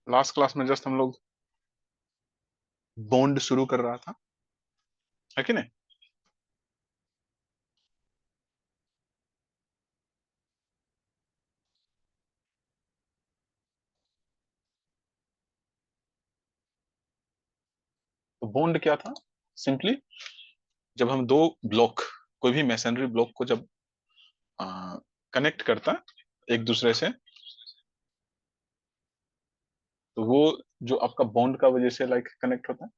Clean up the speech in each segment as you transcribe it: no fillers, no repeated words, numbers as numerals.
Last class में just हम लोग बॉन्ड शुरू कर रहा था, है कि नहीं? तो बॉन्ड क्या था? सिंपली जब हम दो ब्लॉक, कोई भी मैसनरी ब्लॉक को जब कनेक्ट करता है एक दूसरे से, तो वो जो आपका बॉन्ड का वजह से लाइक कनेक्ट होता है।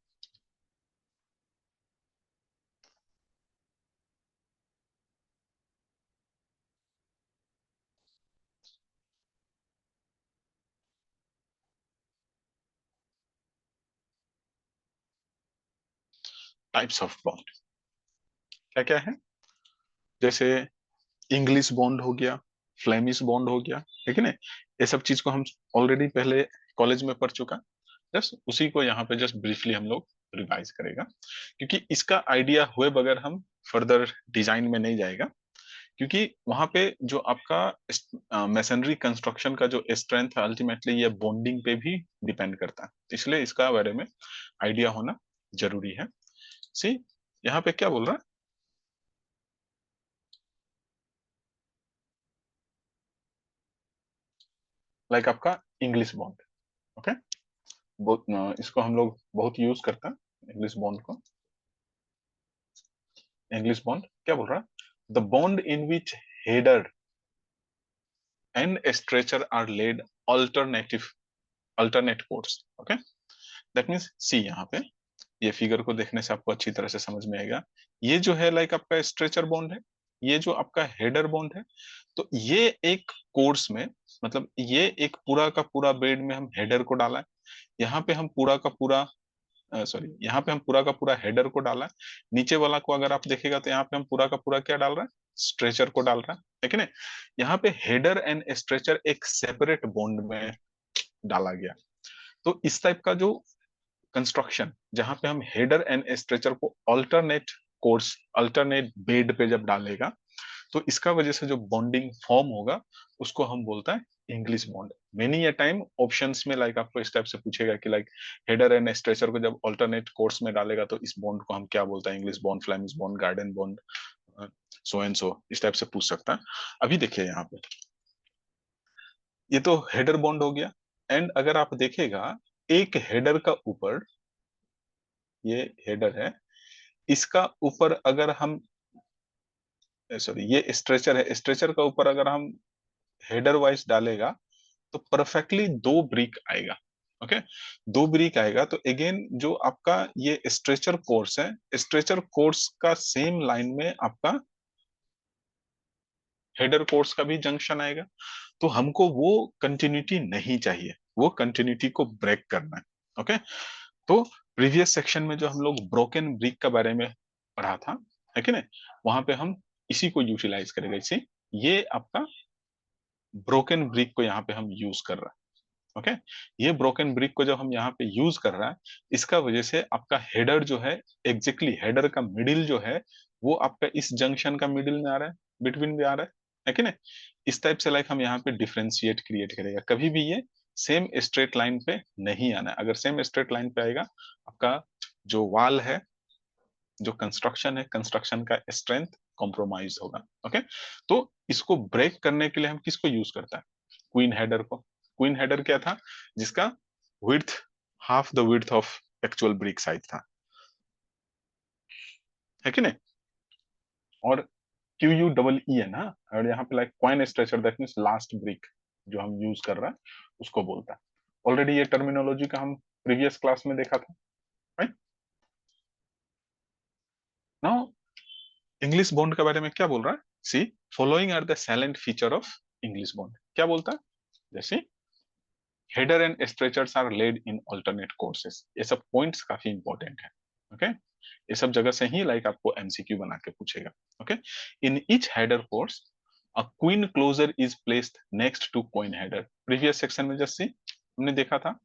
टाइप्स ऑफ बॉन्ड क्या क्या है? जैसे इंग्लिश बॉन्ड हो गया, फ्लेमिश बॉन्ड हो गया, ठीक है ना? ये सब चीज को हम ऑलरेडी पहले कॉलेज में पढ़ चुका। जस्ट उसी को यहाँ पे जस्ट ब्रीफली हम लोग रिवाइज करेगा, क्योंकि इसका आइडिया हुए बगैर हम फर्दर डिजाइन में नहीं जाएगा। क्योंकि वहां पे जो आपका मैसनरी कंस्ट्रक्शन का जो स्ट्रेंथ है, अल्टीमेटली ये बॉन्डिंग पे भी डिपेंड करता है, इसलिए इसका बारे में आइडिया होना जरूरी है। सी, यहाँ पे क्या बोल रहा है? लाइक आपका इंग्लिश बॉन्ड, ओके, इसको हम लोग बहुत यूज करते हैं, इंग्लिश बॉन्ड को। इंग्लिश बॉन्ड क्या बोल रहा है? The bond in which header and stretcher are laid alternative alternate course, okay. That means see, यहाँ पे ये फिगर को देखने से आपको अच्छी तरह से समझ में आएगा। ये जो है लाइक आपका स्ट्रेचर बॉन्ड है, ये जो आपका हेडर बॉन्ड है। तो ये एक कोर्स में, मतलब ये एक पूरा का पूरा बेड में हम हेडर को डाला है। यहाँ पे हम पूरा का पूरा, सॉरी, यहाँ पे हम पूरा का पूरा हेडर को डाला है। नीचे वाला को अगर आप देखेगा तो यहाँ पे हम पूरा का पूरा क्या डाल रहे हैं? स्ट्रेचर को डाल रहा है कि नहीं? यहाँ पे हेडर एंड स्ट्रेचर एक सेपरेट बॉन्ड में डाला गया। तो इस टाइप का जो कंस्ट्रक्शन, जहां पे हम हेडर एंड स्ट्रेचर को अल्टरनेट कोर्स, अल्टरनेट बेड पे जब डालेगा, तो इसका वजह से जो बॉन्डिंग फॉर्म होगा, उसको हम बोलता है English bond. Many a time options में लाइक आपको इस टाइप से पूछेगा कि लाइक हेडर एंड स्ट्रेचर को जब अल्टरनेट कोर्स में डालेगा तो इस बॉन्ड को हम क्या बोलते हैं? English bond, Flemish bond, garden bond, so and so, इस टाइप से पूछ सकता है। अभी देखिए यहाँ पे, ये तो हेडर बॉन्ड हो गया। एंड अगर आप देखेगा, एक हेडर का ऊपर, ये हेडर है, इसका ऊपर अगर हम, सॉरी, ये स्ट्रेचर है, स्ट्रेचर का ऊपर अगर हम हेडर वाइज डालेगा तो परफेक्टली दो ब्रिक आएगा, ओके। दो ब्रिक आएगा तो अगेन जो आपका ये स्ट्रेचर कोर्स है, स्ट्रेचर कोर्स का सेम लाइन में आपका हेडर कोर्स का भी जंक्शन आएगा। तो हमको वो कंटिन्यूटी नहीं चाहिए, वो कंटिन्यूटी को ब्रेक करना है, ओके। तो प्रीवियस सेक्शन में जो हम लोग ब्रोकन ब्रिक के बारे में पढ़ा था, है कि नहीं, वहां पे हम इसी को यूटिलाइज करेंगे। इसे, ये आपका ब्रोकन ब्रिक को यहाँ पे हम यूज कर रहे हैं, ओके। ये ब्रोकन ब्रिक को जब हम यहाँ पे यूज कर रहा है, इसका वजह से आपका हेडर जो है, एग्जैक्टली हेडर का मिडिल जो है, वो आपका इस जंक्शन का मिडिल में आ रहा है, बिटवीन में आ रहा है कि नहीं? इस टाइप से लाइक हम यहाँ पे डिफरेंशिएट क्रिएट करेगा, कभी भी ये सेम स्ट्रेट लाइन पे नहीं आना है। अगर सेम स्ट्रेट लाइन पे आएगा, आपका जो वाल है, जो कंस्ट्रक्शन है, कंस्ट्रक्शन का स्ट्रेंथ कॉम्प्रोमाइज होगा, ओके। तो इसको ब्रेक करने के लिए हम किसको यूज करता है? क्वीन हेडर को। क्वीन हेडर क्या था? जिसका width half the width of actual brick size था, है कि नहीं? और क्यू यू डबल ई है ना, और यहाँ पे like coin stretcher, that means last brick जो हम यूज कर रहे हैं, उसको बोलता है। ऑलरेडी ये टर्मिनोलॉजी का हम प्रीवियस क्लास में देखा था, राइट? नाउ इंग्लिश बॉन्ड के बारे में क्या बोल रहा है? See, following are the silent feature of English bond. क्या बोलता है? जैसे header and stretchers are laid in alternate courses, ये सब पॉइंट्स काफी इंपॉर्टेंट है, ओके। ये सब जगह से ही लाइक आपको एमसीक्यू बना के पूछेगा, okay. In each header course a queen closer is placed next to queen header. Previous section में जस्ट सी, हमने देखा था,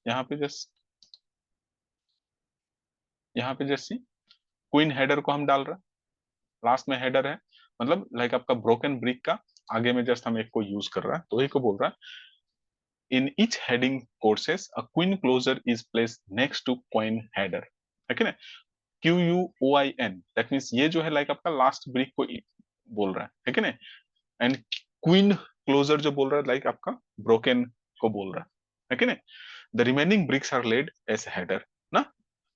यहाँ पे जस्ट, यहाँ पे जस्ट सी, क्वीन हेडर को हम डाल रहे हैं, लास्ट में हेडर है, मतलब लाइक आपका ब्रोकन ब्रिक का आगे में जस्ट हम एक को यूज कर रहा है, तो वही को बोल रहा है in each heading courses a queen closure is placed next to coin header, है कि नहीं? QUOIN, दैट मीन्स ये जो है लाइक आपका लास्ट ब्रिक को बोल रहा है कि नहीं? एंड क्वीन क्लोजर जो बोल रहा है लाइक आपका ब्रोकन को बोल रहा है कि नहीं? The remaining bricks are laid as header ना,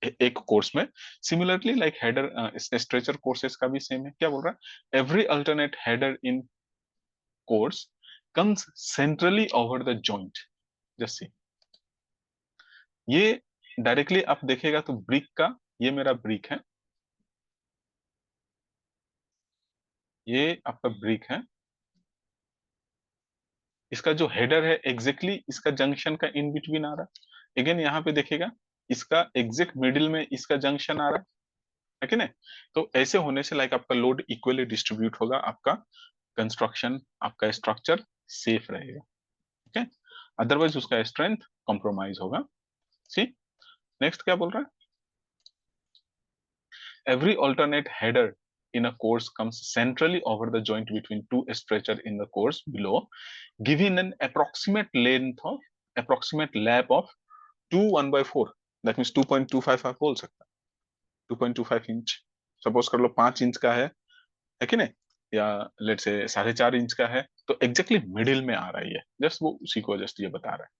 एक कोर्स में। Similarly like header stretcher courses का भी सेम है, क्या बोल रहा है? Every alternate header in course comes centrally over the joint, जैसे ये डायरेक्टली आप देखेगा तो ब्रिक का, ये मेरा ब्रिक है, ये आपका ब्रिक है, इसका जो हेडर है एग्जैक्टली इसका जंक्शन का इन बिटवीन आ रहा है। अगेन यहाँ पे देखिएगा इसका एग्जैक्ट मिडिल में इसका जंक्शन आ रहा है कि नहीं? तो ऐसे होने से लाइक आपका लोड इक्वली डिस्ट्रीब्यूट होगा, आपका कंस्ट्रक्शन, आपका स्ट्रक्चर सेफ रहेगा। ओके, अदरवाइज उसका स्ट्रेंथ कॉम्प्रोमाइज होगा। सी नेक्स्ट क्या बोल रहा है? Every alternate header in a course comes centrally over the joint between two stretcher in the course below, giving an approximate lap of 2 1/4. That means 2.25 आप बोल सकता है, 2.25 इंच। सपोज कर लो 5 इंच का है कि नहीं, या लेट से 4.5 इंच का है, तो एग्जैक्टली मिडिल में आ रही है, जस्ट वो उसी को जस्ट ये बता रहा है,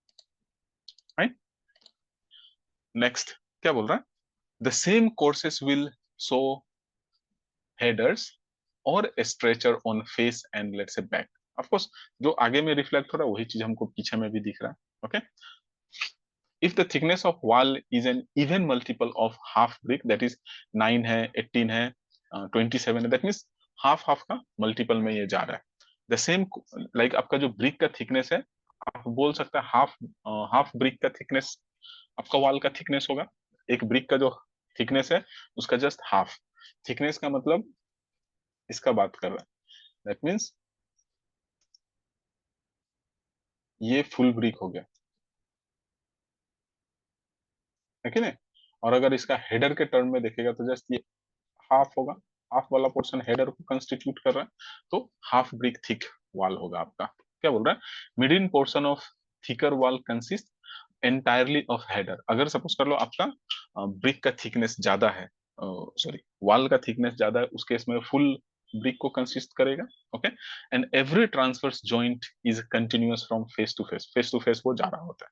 राइट? नेक्स्ट क्या बोल रहा है? The same courses will show headers और stretcher on face and let's say back. Of course जो आगे में रिफ्लेक्ट हो रहा है वही चीज हमको पीछे में भी दिख रहा है। Okay, if the thickness of wall is an even multiple of half brick, that is 9 है, 18 है, 27 है, that means हाफ हाफ का मल्टीपल में ये जा रहा है। द सेम लाइक आपका जो ब्रिक का थिकनेस है, आप बोल सकते हैं हाफ हाफ ब्रिक का थिकनेस आपका वॉल का थिकनेस होगा। एक ब्रिक का जो थिकनेस है उसका जस्ट हाफ थिकनेस का मतलब इसका बात कर रहा है, दैट मीन्स ये फुल ब्रिक हो गया, है कि नहीं? और अगर इसका हेडर के टर्म में देखेगा तो जस्ट ये हाफ होगा, हाफ वाला पोर्शन हेडर को कंस्टिट्यूट कर रहा है, तो हाफ ब्रिक थिक वॉल होगा आपका। क्या बोल रहा है? Mid in portion of thicker wall consist entirely of header. अगर सपोज कर लो आपका ब्रिक का थिकनेस ज्यादा है, सॉरी वॉल का थिकनेस ज्यादा है, उस केस में फुल ब्रिक को कंसिस्ट करेगा। Okay, and every transverse joint is continuous from face to face वो जा रहा होता है।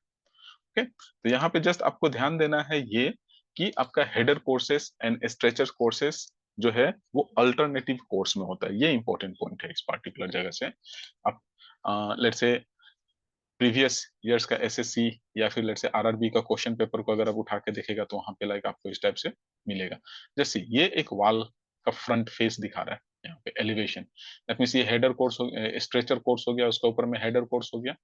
ओके, तो यहाँ पे जस्ट आपको ध्यान देना है ये कि आपका header courses and stretcher courses जो है वो अल्टरनेटिव कोर्स में होता है। ये इंपॉर्टेंट पॉइंट है इस पार्टिकुलर जगह से। आप लेट्स से प्रीवियस ईयर्स का एसएससी या फिर लेट्स से आरआरबी का क्वेश्चन पेपर को अगर आप उठा के देखेगा तो वहां पे लाइक आपको इस टाइप से मिलेगा। जैसे ये एक वॉल का फ्रंट फेस दिखा रहा है यहाँ पे एलिवेशन, दैट मीन्स ये हेडर कोर्स हो गया, स्ट्रेचर कोर्स हो गया, उसके ऊपर में हेडर कोर्स हो गया।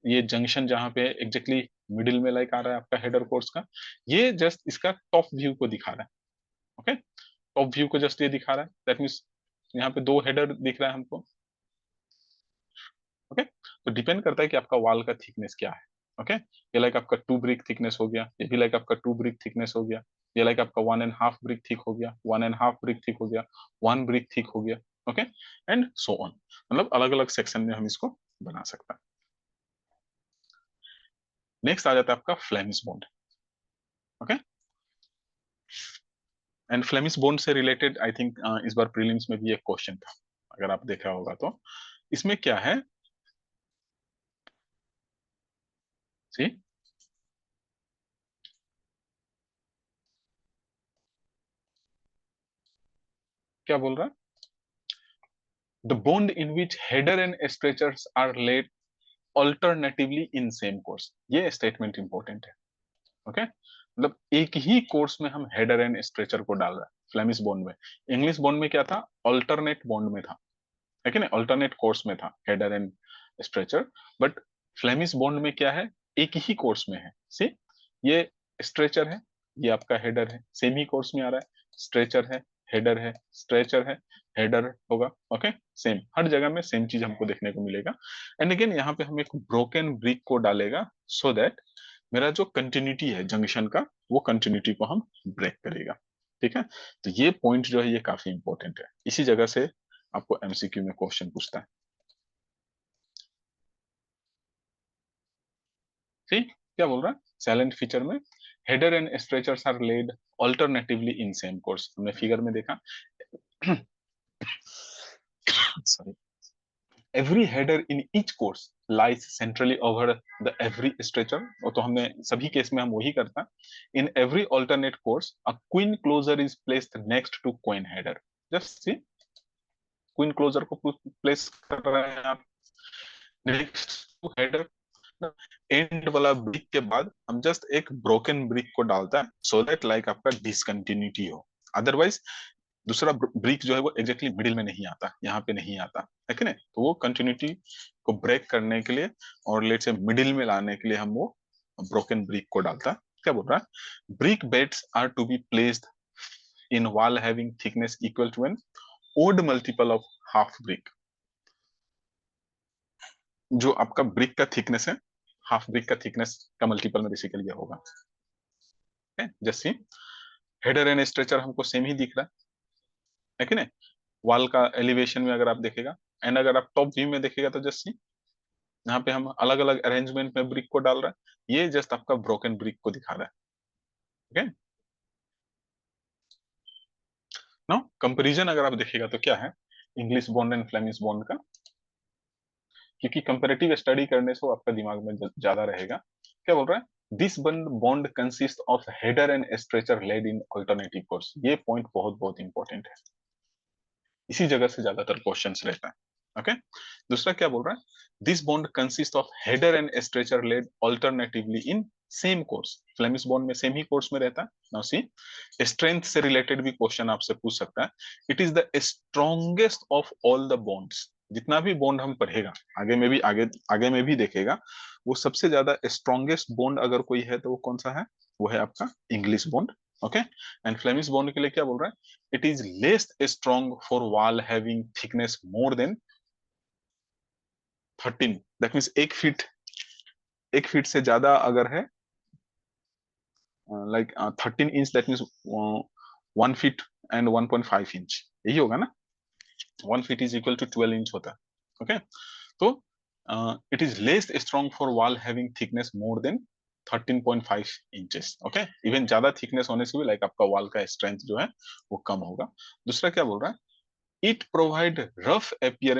ये जंक्शन जहां पे एग्जैक्टली मिडिल में लाइक आ रहा है आपका हेडर कोर्स का, ये जस्ट इसका टॉप व्यू को दिखा रहा है। ओके, टॉप व्यू को जस्ट ये दिखा रहा है, दैट मीन्स यहाँ पे दो हेडर दिख रहा है हमको। ओके, तो डिपेंड करता है कि आपका वॉल का थिकनेस क्या है। ओके, ये लाइक आपका 2 ब्रिक थिकनेस हो गया, ये भी लाइक आपका 2 ब्रिक थिकनेस हो गया, ये लाइक आपका 1.5 ब्रिक थिक हो गया, 1.5 ब्रिक थिक हो गया, 1 ब्रिक थिक हो गया। ओके, एंड सो ऑन, मतलब अलग अलग सेक्शन में हम इसको बना सकते हैं। नेक्स्ट आ जाता है आपका Flemish bond. Okay, and Flemish bond से रिलेटेड आई थिंक इस बार प्रीलिम्स में भी एक क्वेश्चन था, अगर आप देखा होगा तो। इसमें क्या है, सी क्या बोल रहा है? The bond in which header and stretchers are laid alternatively in same course. ये स्टेटमेंट इंपॉर्टेंट है। ओके, मतलब एक ही कोर्स में हम हेडर एंड स्ट्रेचर को डाल रहे हैं फ्लेमिश बॉन्ड में। इंग्लिश बॉन्ड में क्या था? ऑल्टरनेट बॉन्ड में था, है कि नहीं? ऑल्टरनेट कोर्स में था header and stretcher, but Flemish bond में क्या है? एक ही कोर्स में है। सी ये स्ट्रेचर है, ये आपका हेडर है, सेम ही कोर्स में आ रहा है। स्ट्रेचर है, हेडर है, स्ट्रेचर है, हेडर होगा। ओके, सेम हर जगह में सेम चीज हमको देखने को मिलेगा। एंड अगेन यहाँ पे हम एक ब्रोकन ब्रिक को डालेगा सो दैट मेरा जो कंटिन्यूटी है जंक्शन का, वो कंटिन्यूटी को हम ब्रेक करेगा। ठीक है, तो ये पॉइंट जो है ये काफी इंपॉर्टेंट है, इसी जगह से आपको एमसीक्यू में क्वेश्चन पूछता है। ठीक, क्या बोल रहा है, साइलेंट फीचर में header and stretchers are laid alternatively in same course, हमने फिगर में देखा। Sorry, every header in each course lies centrally over the every stretcher, वो तो हमने सभी केस में हम वही करता है। in every alternate course a queen closer is placed next to queen header, just see, queen closer को प्लेस कर रहे हैं आप नेक्स्ट टू हेडर, एंड वाला ब्रिक के बाद हम जस्ट एक ब्रोकन ब्रिक को डालता है सो दैट लाइक आपका डिसकंटिन्यूटी हो। अदरवाइज दूसरा ब्रिक जो है वो एग्जैक्टली मिडिल में नहीं आता, यहाँ पे नहीं आता है कि नहीं, तो वो कंटिन्यूटी को ब्रेक करने के लिए और लेट से मिडिल में लाने के लिए हम वो ब्रोकन ब्रिक को डालता है। क्या बोल रहा है, brick beds are to be placed in wall having thickness equal to an odd multiple of half brick. जो आपका ब्रिक का थिकनेस है, हाफ ब्रिक का थिकनेस का मल्टीपल में बेसिकली ये होगा। जैसे हेडर एंड स्ट्रेचर हमको सेम ही दिख रहा है कि नहीं, वॉल का एलिवेशन में अगर आप देखेगा, एंड अगर आप टॉप व्यू में देखेगा तो जस्ट यहाँ पे हम अलग अलग अरेंजमेंट में ब्रिक को डाल रहा है, ये जस्ट आपका ब्रोकन ब्रिक को दिखा रहा है। ओके, नो कंपैरिजन अगर आप देखेगा तो क्या है English bond and Flemish bond का, क्योंकि कंपैरेटिव स्टडी करने से वो आपका दिमाग में ज्यादा रहेगा। क्या बोल रहा है, this bond consist of header and stretcher laid in alternative course, ये पॉइंट बहुत बहुत इंपॉर्टेंट है, इसी जगह से ज्यादातर क्वेश्चंस रहता है। ओके, दूसरा क्या बोल रहा है, this bond consist of header and stretcher laid alternatively in same course, Flemish bond में सेम ही कोर्स में रहता है। नाउ सी, स्ट्रेंथ से रिलेटेड भी क्वेश्चन आपसे पूछ सकता है, it is the strongest of all the bonds, जितना भी बॉन्ड हम पढ़ेगा आगे में भी, आगे में भी देखेगा, वो सबसे ज्यादा स्ट्रॉन्गेस्ट बॉन्ड अगर कोई है तो वो कौन सा है, वो है आपका English bond. Okay, and Flemish bond के लिए क्या बोल रहा है, it is less strong for wall having thickness more than 13, that means 1 feet से ज्यादा अगर है, like 13 inch, that means 1 feet and 1.5 inch, यही होगा ना, 1 feet is equal to 12 inch होता है। ओके, तो it is less strong for wall having thickness more than 13.5 inches. Okay, even ज्यादा थिकनेस होने से भी लाइक आपका वॉल का स्ट्रेंथ जो है वो कम होगा। दूसरा क्या बोल रहा है, it provide rough appear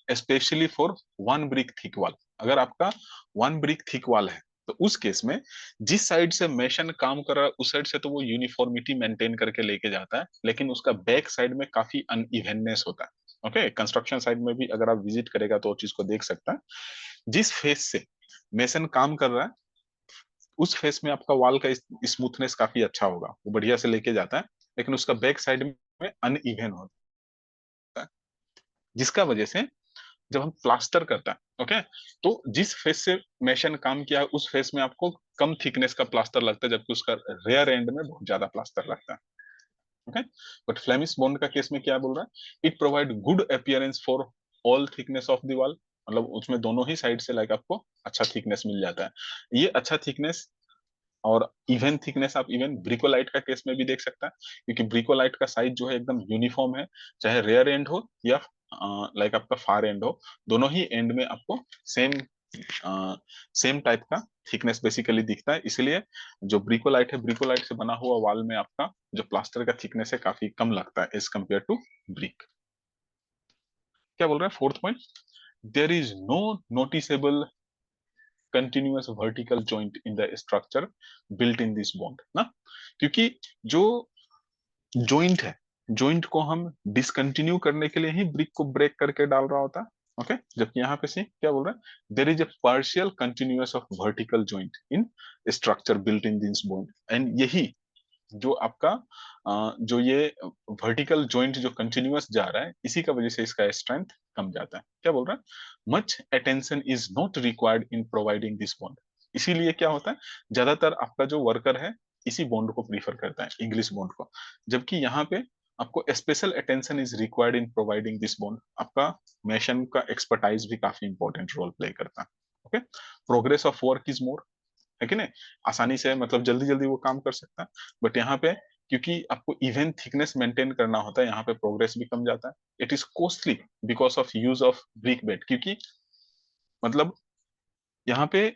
especially for one brick thick wall, अगर आपका 1 brick thick wall है तो उस केस में जिस साइड से मेशन काम कर रहा है उस साइड से तो वो यूनिफॉर्मिटी मेंटेन करके लेके जाता है, लेकिन उसका बैक साइड में काफी अनइवननेस होता है। ओके, कंस्ट्रक्शन साइड में भी अगर आप विजिट करेगा तो चीज को देख सकता है, जिस फेस से मेसन काम कर रहा है उस फेस में आपका वॉल का स्मूथनेस काफी अच्छा होगा, वो बढ़िया से लेके जाता है, लेकिन उसका बैक साइड में अनइवन होता है, जिसका वजह से जब हम प्लास्टर करता है, ओके, तो जिस फेस से मेशन काम किया है उस फेस में आपको कम थिकनेस का प्लास्टर लगता है, जबकि उसका रेयर एंड में बहुत ज्यादा प्लास्टर लगता है। ओके, बट फ्लेमिश बॉन्ड का केस में क्या बोल रहा है, it provide good appearance for all thickness of the wall, मतलब उसमें दोनों ही साइड से लाइक आपको अच्छा थिकनेस मिल जाता है। ये अच्छा थिकनेस और इवन थिकनेस आप इवन ब्रिकोलाइट का केस में भी देख सकता है, क्योंकि ब्रिकोलाइट का साइज जो है एकदम यूनिफॉर्म है, चाहे रेयर एंड हो या लाइक आपका फार एंड हो, दोनों ही एंड में आपको सेम सेम टाइप का थिकनेस बेसिकली दिखता है। इसलिए जो ब्रिकोलाइट है, ब्रिकोलाइट से बना हुआ वॉल में आपका जो प्लास्टर का थिकनेस है काफी कम लगता है एज कम्पेयर टू ब्रिक। क्या बोल रहा है, fourth point, there is no noticeable continuous vertical joint in the structure built in this bond ना, क्योंकि जो जॉइंट है, जॉइंट को हम डिसकंटिन्यू करने के लिए ही ब्रिक को ब्रेक करके डाल रहा होता है। ओके, जबकि यहाँ पे से क्या बोल रहा है, there is a partial continuous of vertical joint in structure built in this bond, and यही जो आपका जो ये वर्टिकल जॉइंट जो कंटिन्यूअस जा रहा है इसी का वजह से इसका स्ट्रेंथ कम जाता है। क्या बोल रहा है, much attention is not required in providing this bond, इसीलिए क्या होता है, ज्यादातर आपका जो वर्कर है इसी बॉन्ड को प्रीफर करता है, इंग्लिश बॉन्ड को, जबकि यहाँ पे आपको special attention is required in providing this bond, आपका मेशन का एक्सपर्टाइज भी काफी इंपॉर्टेंट रोल प्ले करता है। Okay, progress of work is more, है कि नहीं, आसानी से मतलब जल्दी जल्दी वो काम कर सकता है, बट यहाँ पे क्योंकि आपको इवन थिकनेस मेंटेन करना होता है, यहाँ पे प्रोग्रेस भी कम जाता है। It is costly because of use of brick bed, क्योंकि मतलब यहाँ पे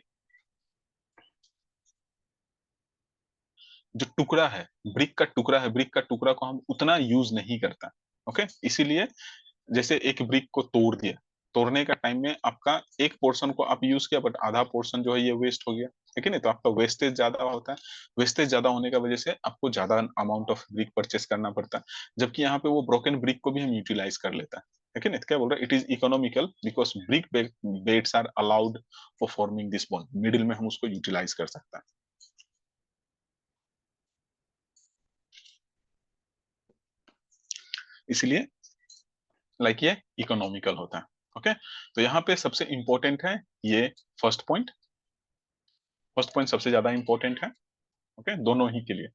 जो टुकड़ा है, ब्रिक का टुकड़ा है, ब्रिक का टुकड़ा को हम उतना यूज नहीं करता। ओके, इसीलिए जैसे एक ब्रिक को तोड़ दिया, तोड़ने का टाइम में आपका एक पोर्शन को आप यूज किया, बट आधा पोर्शन जो है ये वेस्ट हो गया, ठीक है ना। तो आपका वेस्टेज ज्यादा होता है, वेस्टेज ज्यादा होने का वजह से आपको ज्यादा अमाउंट ऑफ ब्रिक परचेस करना पड़ता है, जबकि यहाँ पे वो ब्रोकन ब्रिक को भी हम यूटिलाइज कर लेता है, ठीक है ना। तो क्या बोल रहा है, it is economical because brick beds are allowed for forming this bond, middle में हम उसको यूटिलाइज कर सकते हैं, इसलिए लाइक ये इकोनॉमिकल होता है। ओके, तो यहाँ पे सबसे इंपॉर्टेंट है ये फर्स्ट पॉइंट, फर्स्ट पॉइंट सबसे ज्यादा इंपॉर्टेंट है। ओके, दोनों ही के लिए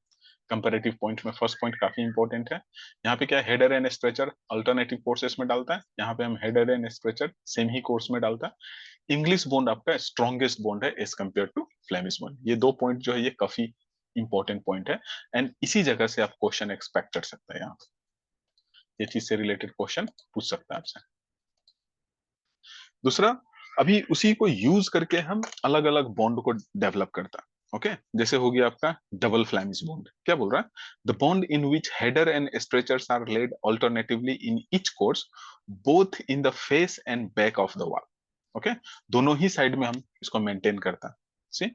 कंपैरेटिव पॉइंट में फर्स्ट पॉइंट काफी इंपॉर्टेंट है। यहाँ पे क्या है, header and stretcher alternative courses में डालता है, यहाँ पे हम हेडर एंड स्ट्रेचर सेम ही कोर्स में डालता है। इंग्लिश बॉन्ड आपका स्ट्रॉन्गेस्ट बॉन्ड है as compare to Flemish bond. ये दो पॉइंट जो है ये काफी इंपॉर्टेंट पॉइंट है, एंड इसी जगह से आप क्वेश्चन एक्सपेक्ट कर सकते हैं, यहाँ ये चीज से रिलेटेड क्वेश्चन पूछ सकता है आपसे। दूसरा, अभी उसी को यूज करके हम अलग अलग बॉन्ड को डेवलप करता है। ओके, जैसे हो गया आपका डबल फ्लैमिश बॉन्ड। क्या बोल रहा है, the bond in which header and stretchers are laid alternatively in each course both in the face and back of the wall. Okay, दोनों ही साइड में हम इसको मेंटेन करता है। सी,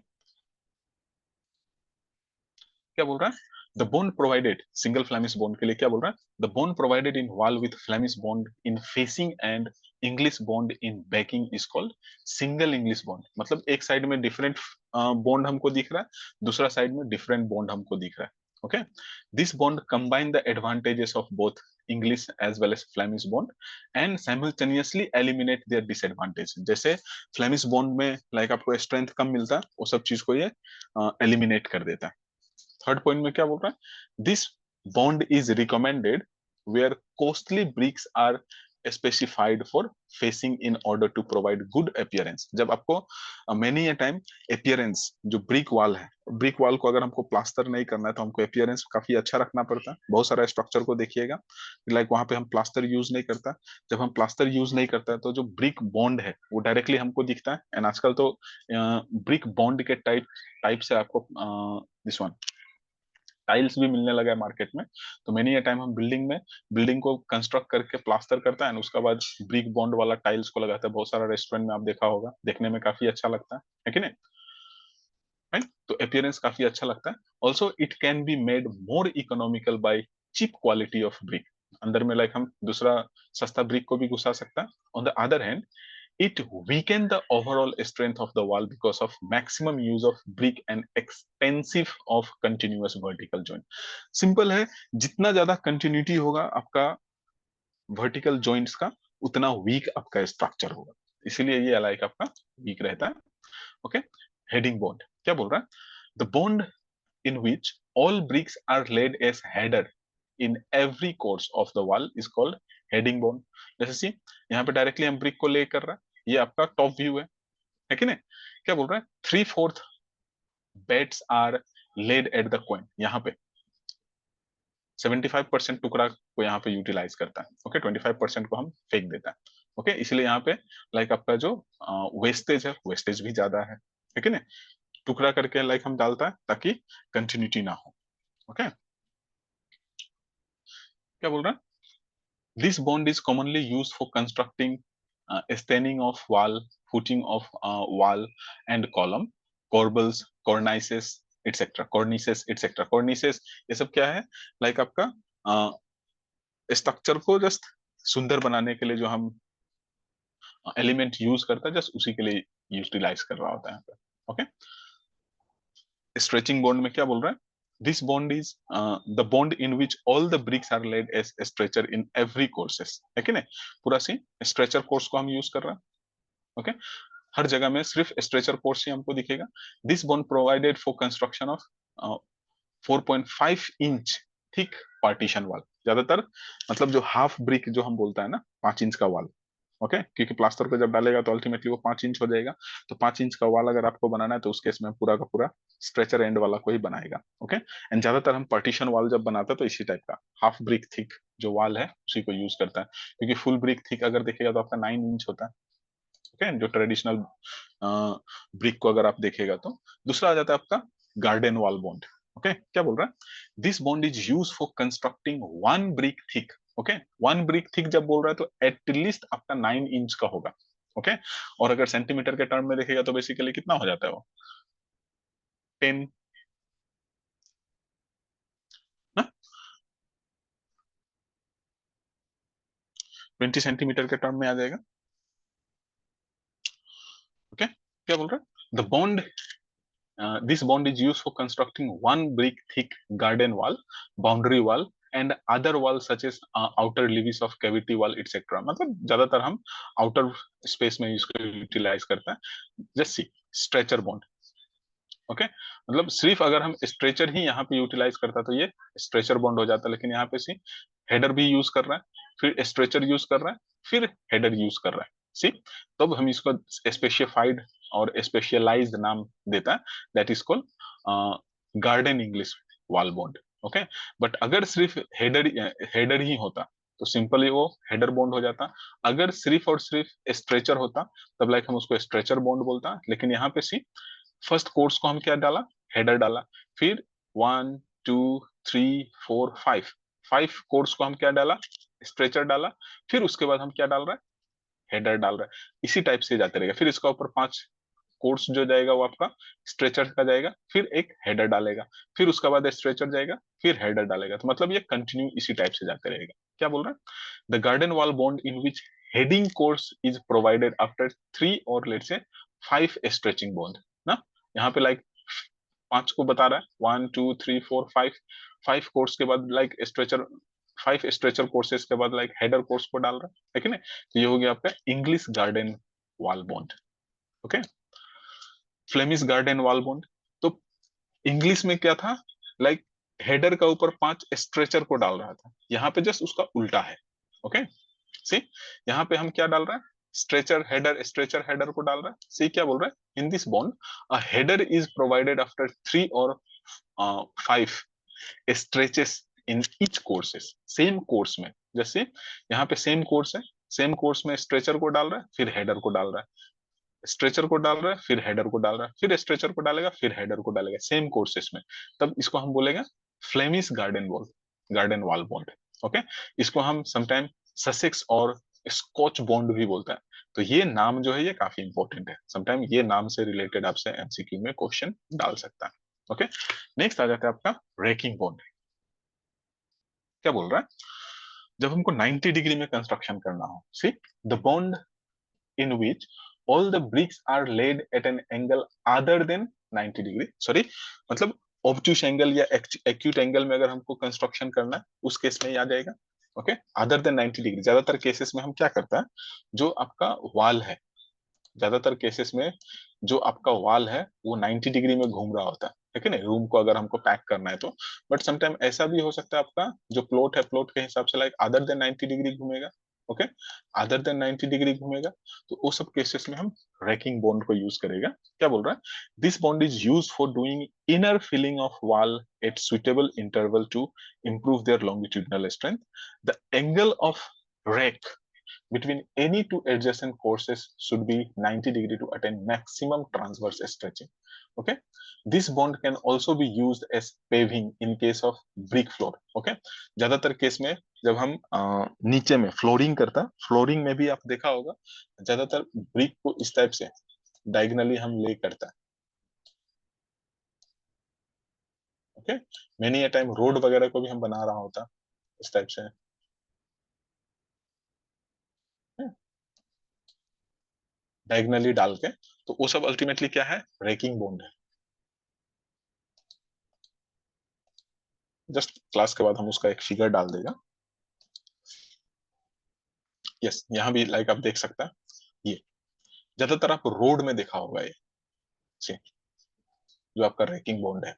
क्या बोल रहा है, the bond provided single Flemish bond के लिए क्या बोल रहा है, the bond provided in wall with Flemish bond in facing and English bond in banking is called single English bond. मतलब एक साइड में डिफरेंट बॉन्ड हमको दिख रहा है, दूसरा साइड में डिफरेंट बॉन्ड हमको दिख रहा है। Okay, this bond combine the advantages of both English as well as Flemish bond and simultaneously eliminate their disadvantage. जैसे फ्लैमिश बॉन्ड में लाइक आपको स्ट्रेंथ कम मिलता है, वो सब चीज को ये एलिमिनेट कर देता है। थर्ड पॉइंट में क्या बोल रहा है, this bond is recommended where costly bricks are specified for facing in order to provide good appearance. जब आपको मेनी ए टाइम अपियरेंस, जो ब्रिक वॉल है, ब्रिक वॉल को अगर हमको प्लास्टर नहीं करना है तो हमको अपियरेंस काफी अच्छा रखना पड़ता है। बहुत सारा स्ट्रक्चर को देखिएगा, लाइक वहां पे हम प्लास्टर यूज नहीं करता। जब हम प्लास्टर यूज नहीं करता है तो जो ब्रिक बॉन्ड है वो डायरेक्टली हमको दिखता है, एंड आजकल तो ब्रिक बॉन्ड के टाइप टाइप से आपको दिस वन टाइल्स भी मिलने लगा है मार्केट में। तो मैंने ये टाइम हम बिल्डिंग को कंस्ट्रक्ट करके प्लास्टर करता है, उसके बाद ब्रिक बॉन्ड वाला टाइल्स को लगाता है। बहुत सारा रेस्टोरेंट में आप देखा होगा, देखने में काफी अच्छा लगता है कि नहीं, राइट। तो अपीयरेंस काफी अच्छा लगता है। Also it can be made more economical by cheap quality of brick. अंदर में लाइक हम दूसरा सस्ता ब्रिक को भी घुसा सकता है। On the other hand, it weaken the overall strength of the wall because of maximum use of brick and expensive of continuous vertical joint। Simple है, जितना ज्यादा कंटिन्यूटी होगा आपका वर्टिकल जॉइंट्स का, उतना वीक आपका स्ट्रक्चर होगा, इसीलिए ये लाइक आपका वीक रहता है। ओके, हेडिंग बॉन्ड क्या बोल रहा है, the bond in which all bricks are laid as header in every course of the wall is called heading bond। जैसे सी, यहाँ पे डायरेक्टली हम ब्रिक को ले कर रहा है, ये आपका टॉप व्यू है कि नहीं। क्या बोल रहा है, 3/4 beds are laid at the quoin. यहाँ पे 75% टुकड़ा को यहाँ पे यूटिलाइज करता है। ओके, 25% को हम फेंक देता है। ओके, इसलिए यहाँ पे लाइक आपका जो वेस्टेज है, वेस्टेज भी ज्यादा है कि नहीं। टुकड़ा करके लाइक हम डालता है ताकि कंटिन्यूटी ना हो। ओके, क्या बोल रहा है, this bond is commonly used for constructing staining of wall, footing of wall and column, corbels, cornices, etc. cornices, etc. cornices ये सब क्या है, लाइक आपका स्ट्रक्चर को जस्ट सुंदर बनाने के लिए जो हम एलिमेंट यूज करता है, जस्ट उसी के लिए यूटिलाइज कर रहा होता है यहाँ पे। ओके, स्ट्रेचिंग बॉन्ड में क्या बोल रहा है, this bond is the bond in which all the bricks are laid as stretcher in every courses, है कि नहीं। पूरा सी स्ट्रेचर कोर्स को हम यूज कर रहे हैं। ओके, हर जगह में सिर्फ स्ट्रेचर कोर्स ही हमको दिखेगा। This bond provided for construction of 4.5 inch thick partition wall. ज्यादातर मतलब जो हाफ ब्रिक जो हम बोलता है ना, 5 इंच का वॉल। ओके, क्योंकि प्लास्टर को जब डालेगा तो अल्टीमेटली वो 5 इंच हो जाएगा। तो 5 इंच का वॉल अगर आपको बनाना है तो उस केस में पूरा का पूरा स्ट्रेचर एंड वाला को ही बनाएगा। ओके, एंड ज्यादातर हम पार्टीशन वॉल जब बनाते हैं तो इसी टाइप का हाफ ब्रिक थिक जो वॉल है उसी को यूज करता है, क्योंकि फुल ब्रिक थिक अगर देखेगा तो आपका 9 इंच होता है। ओके, जो ट्रेडिशनल ब्रिक को अगर आप देखेगा तो। दूसरा आ जाता है आपका गार्डन वॉल बॉन्ड। ओके क्या बोल रहा है, this bond is use for constructing one brick thick. Okay one brick thick जब बोल रहा है तो एटलीस्ट आपका 9 इंच का होगा। ओके और अगर सेंटीमीटर के टर्म में देखेगा तो बेसिकली कितना हो जाता है वो 10 ना, 20 सेंटीमीटर के टर्म में आ जाएगा। ओके क्या बोल रहा है, the bond this bond is used for constructing one brick thick garden wall, boundary wall and other walls such as outer leaves of cavity wall etc. मतलब ज्यादातर हम outer space में इसको यूटिलाइज करते हैं। Just see stretcher bond. Okay मतलब सिर्फ अगर हम स्ट्रेचर ही यहाँ पे यूटिलाइज करता तो ये स्ट्रेचर बॉन्ड हो जाता, लेकिन यहाँ पे सी हेडर भी यूज कर रहा है, फिर स्ट्रेचर यूज कर रहा है, फिर हेडर यूज कर रहा है। सी तब हम इसको स्पेसिफाइड और स्पेशलाइज्ड नाम देता है, that is called garden English wall bond. Okay but अगर सिर्फ हेडर ही होता तो सिंपली वो हेडर बॉन्ड हो जाता। अगर सिर्फ और सिर्फ स्ट्रेचर होता तब लाइक हम उसको स्ट्रेचर बॉन्ड बोलता, लेकिन यहाँ पे सी फर्स्ट कोर्स को हम क्या डाला, हेडर डाला, फिर 1 2 3 4 5 5 कोर्स को हम क्या डाला, स्ट्रेचर डाला, फिर उसके बाद हम क्या डाल रहे हैं, हेडर डाल रहे हैं। इसी टाइप से जाते रहेगा, फिर इसका ऊपर 5 कोर्स जो जाएगा वो आपका स्ट्रेचर का जाएगा, फिर एक हेडर डालेगा, फिर उसके बाद स्ट्रेचर जाएगा, फिर हेडर डालेगा। तो मतलब ये कंटिन्यू इसी टाइप से जाते रहेगा। क्या बोल रहा है, the garden wall bond in which heading course is provided after 3 और लेट्स से 5 स्ट्रेचिंग बॉन्ड ना। यहाँ पे लाइक 5 को बता रहा है, 1 2 3 4 5 5 कोर्स के बाद लाइक स्ट्रेचर 5 स्ट्रेचर कोर्सेस के बाद लाइक हेडर कोर्स को डाल रहा है कि नहीं। तो ये हो गया आपका English garden wall bond. Okay Flemish garden wall bond, तो इंग्लिश में क्या था, लाइक हेडर का ऊपर 5 स्ट्रेचर को डाल रहा था, यहाँ पे जस्ट उसका उल्टा है। ओके सी यहाँ पे हम क्या डाल रहे हैं, स्ट्रेचर हेडर को डाल रहा है। सी क्या बोल रहा है, in this bond a header is provided after 3 और 5 stretches in each courses, same course में। जैसे यहाँ पे सेम कोर्स है, सेम कोर्स में स्ट्रेचर को डाल रहा है, फिर हेडर को डाल रहा है, स्ट्रेचर को डाल रहा है, फिर हेडर को डाल रहा है, फिर स्ट्रेचर को डालेगा, फिर हेडर को डालेगा, सेम कोर्सेस में। तब इसको हम बोलेगा Flemish garden wall bond. Okay इसको हम समटाइम ससेक्स और स्कॉच बॉन्ड भी बोलता है। तो ये नाम जो है ये काफी इंपॉर्टेंट है, समटाइम ये नाम से रिलेटेड आपसे एमसीक्यू में क्वेश्चन डाल सकता है। ओके नेक्स्ट आ जाता है आपका रेकिंग बॉन्ड। क्या बोल रहा है, जब हमको 90 डिग्री में कंस्ट्रक्शन करना हो, see the bond in which all the bricks are laid at an angle other than 90 degree, sorry मतलब ऑब्ट्यूस एंगल या एक्यूट एंगल में अगर हमको कंस्ट्रक्शन करना है उस केस में आ जाएगा। ओके अदर देन 90 डिग्री, ज्यादातर केसेस में हम क्या करता है, जो आपका वाल ज्यादातर केसेस में जो आपका वॉल है वो 90 डिग्री में घूम रहा होता है कि नहीं, रूम को अगर हमको पैक करना है तो। बट समटाइम ऐसा भी हो सकता है आपका जो प्लॉट है, प्लॉट के हिसाब से लाइक अदर देन 90 डिग्री घूमेगा। ओके अदर देन 90 डिग्री घूमेगा, तो वो सब केसेस में हम रैकिंग बॉन्ड को यूज करेगा। क्या बोल रहा है, this bond is use for doing inner filling of wall at suitable interval to improve their longitudinal strength. The angle of rake between any two adjacent courses should be 90 degree to attain maximum transverse stretching. Okay, this bond can also be used as paving in case of brick floor. Okay, ज्यादातर case में जब हम नीचे में flooring करता, flooring में भी आप देखा होगा ज्यादातर ब्रिक को इस टाइप से डायगनली हम ले करता है। Okay many a time road वगैरह को भी हम बना रहा होता इस टाइप से, डायगनली डाल के। तो वो सब अल्टीमेटली क्या है, रेकिंग बॉन्ड है। जस्ट क्लास के बाद हम उसका एक फिगर डाल देगा। यस यहाँ भी लाइक आप देख सकते हैं, ये ज्यादातर आप रोड में देखा होगा ये see, जो आपका रैकिंग बॉन्ड है।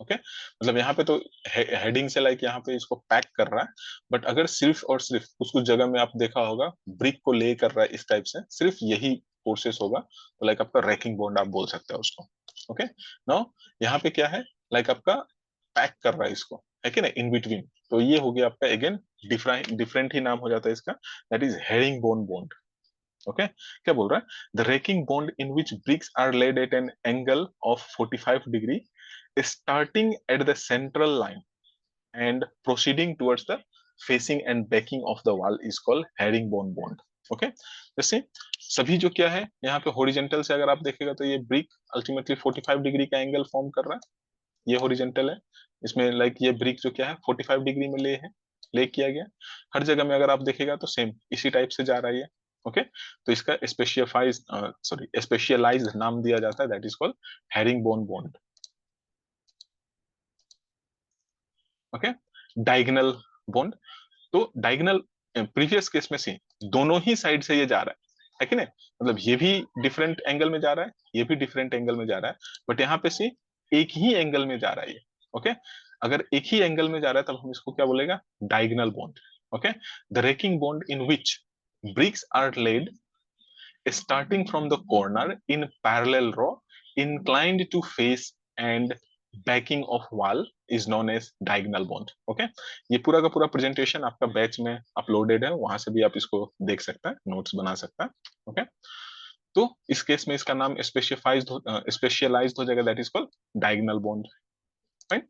ओके मतलब यहाँ पे तो हेडिंग से लाइक यहाँ पे इसको पैक कर रहा है, बट अगर सिर्फ और सिर्फ कुछ कुछ जगह में आप देखा होगा ब्रिक को ले कर रहा है इस टाइप से, सिर्फ यही फोर्सेस होगा तो लाइक आपका रैकिंग बॉन्ड आप बोल सकते हैं उसको। ओके नाउ यहाँ पे क्या है, लाइक आपका पैक कर रहा है इसको, है कि ना, इन बिटवीन। तो ये हो गया आपका अगेन डिफरेंट डिफरेंट ही नाम हो जाता है इसका, that is herringbone bond. Okay क्या बोल रहा है, the raking bond in which bricks are laid at an angle of 45 degree starting at the central line and proceeding towards the facing and backing of the wall is called herringbone bond. Okay, जैसे सभी जो क्या है यहाँ पे horizontal से अगर आप देखेगा तो ये ब्रिक अल्टीमेटली 45 डिग्री का एंगल फॉर्म कर रहा है, ये हॉरिजॉन्टल है, इसमें लाइक ये ब्रिक जो क्या है 45 डिग्री में ले किया गया। हर जगह में अगर आप देखेगा तो सेम इसी टाइप से जा रहा है ये। ओके, तो इसका स्पेशलाइज नाम दिया जाता है, that is called herringbone bond. Okay, diagonal bond, तो डायगोनल प्रीवियस केस में से दोनों ही साइड से ये जा रहा है कि नहीं, मतलब ये भी डिफरेंट एंगल में जा रहा है, ये भी डिफरेंट एंगल में जा रहा है, बट यहाँ पे से एक ही एंगल में जा रहा है ये। ओके, अगर एक ही एंगल में जा रहा है तब हम इसको क्या बोलेगा, diagonal bond. Okay, the raking bond in which bricks are laid starting from the corner in parallel row inclined to face and backing of wall is known as diagonal bond. Okay, ये पूरा का पूरा presentation आपका batch में uploaded है, वहां से भी आप इसको देख सकते हैं, नोट्स बना सकते हैं। ओके, तो इस केस में इसका नाम स्पेशलाइज्ड हो जाएगा, that is called diagonal bond. Right,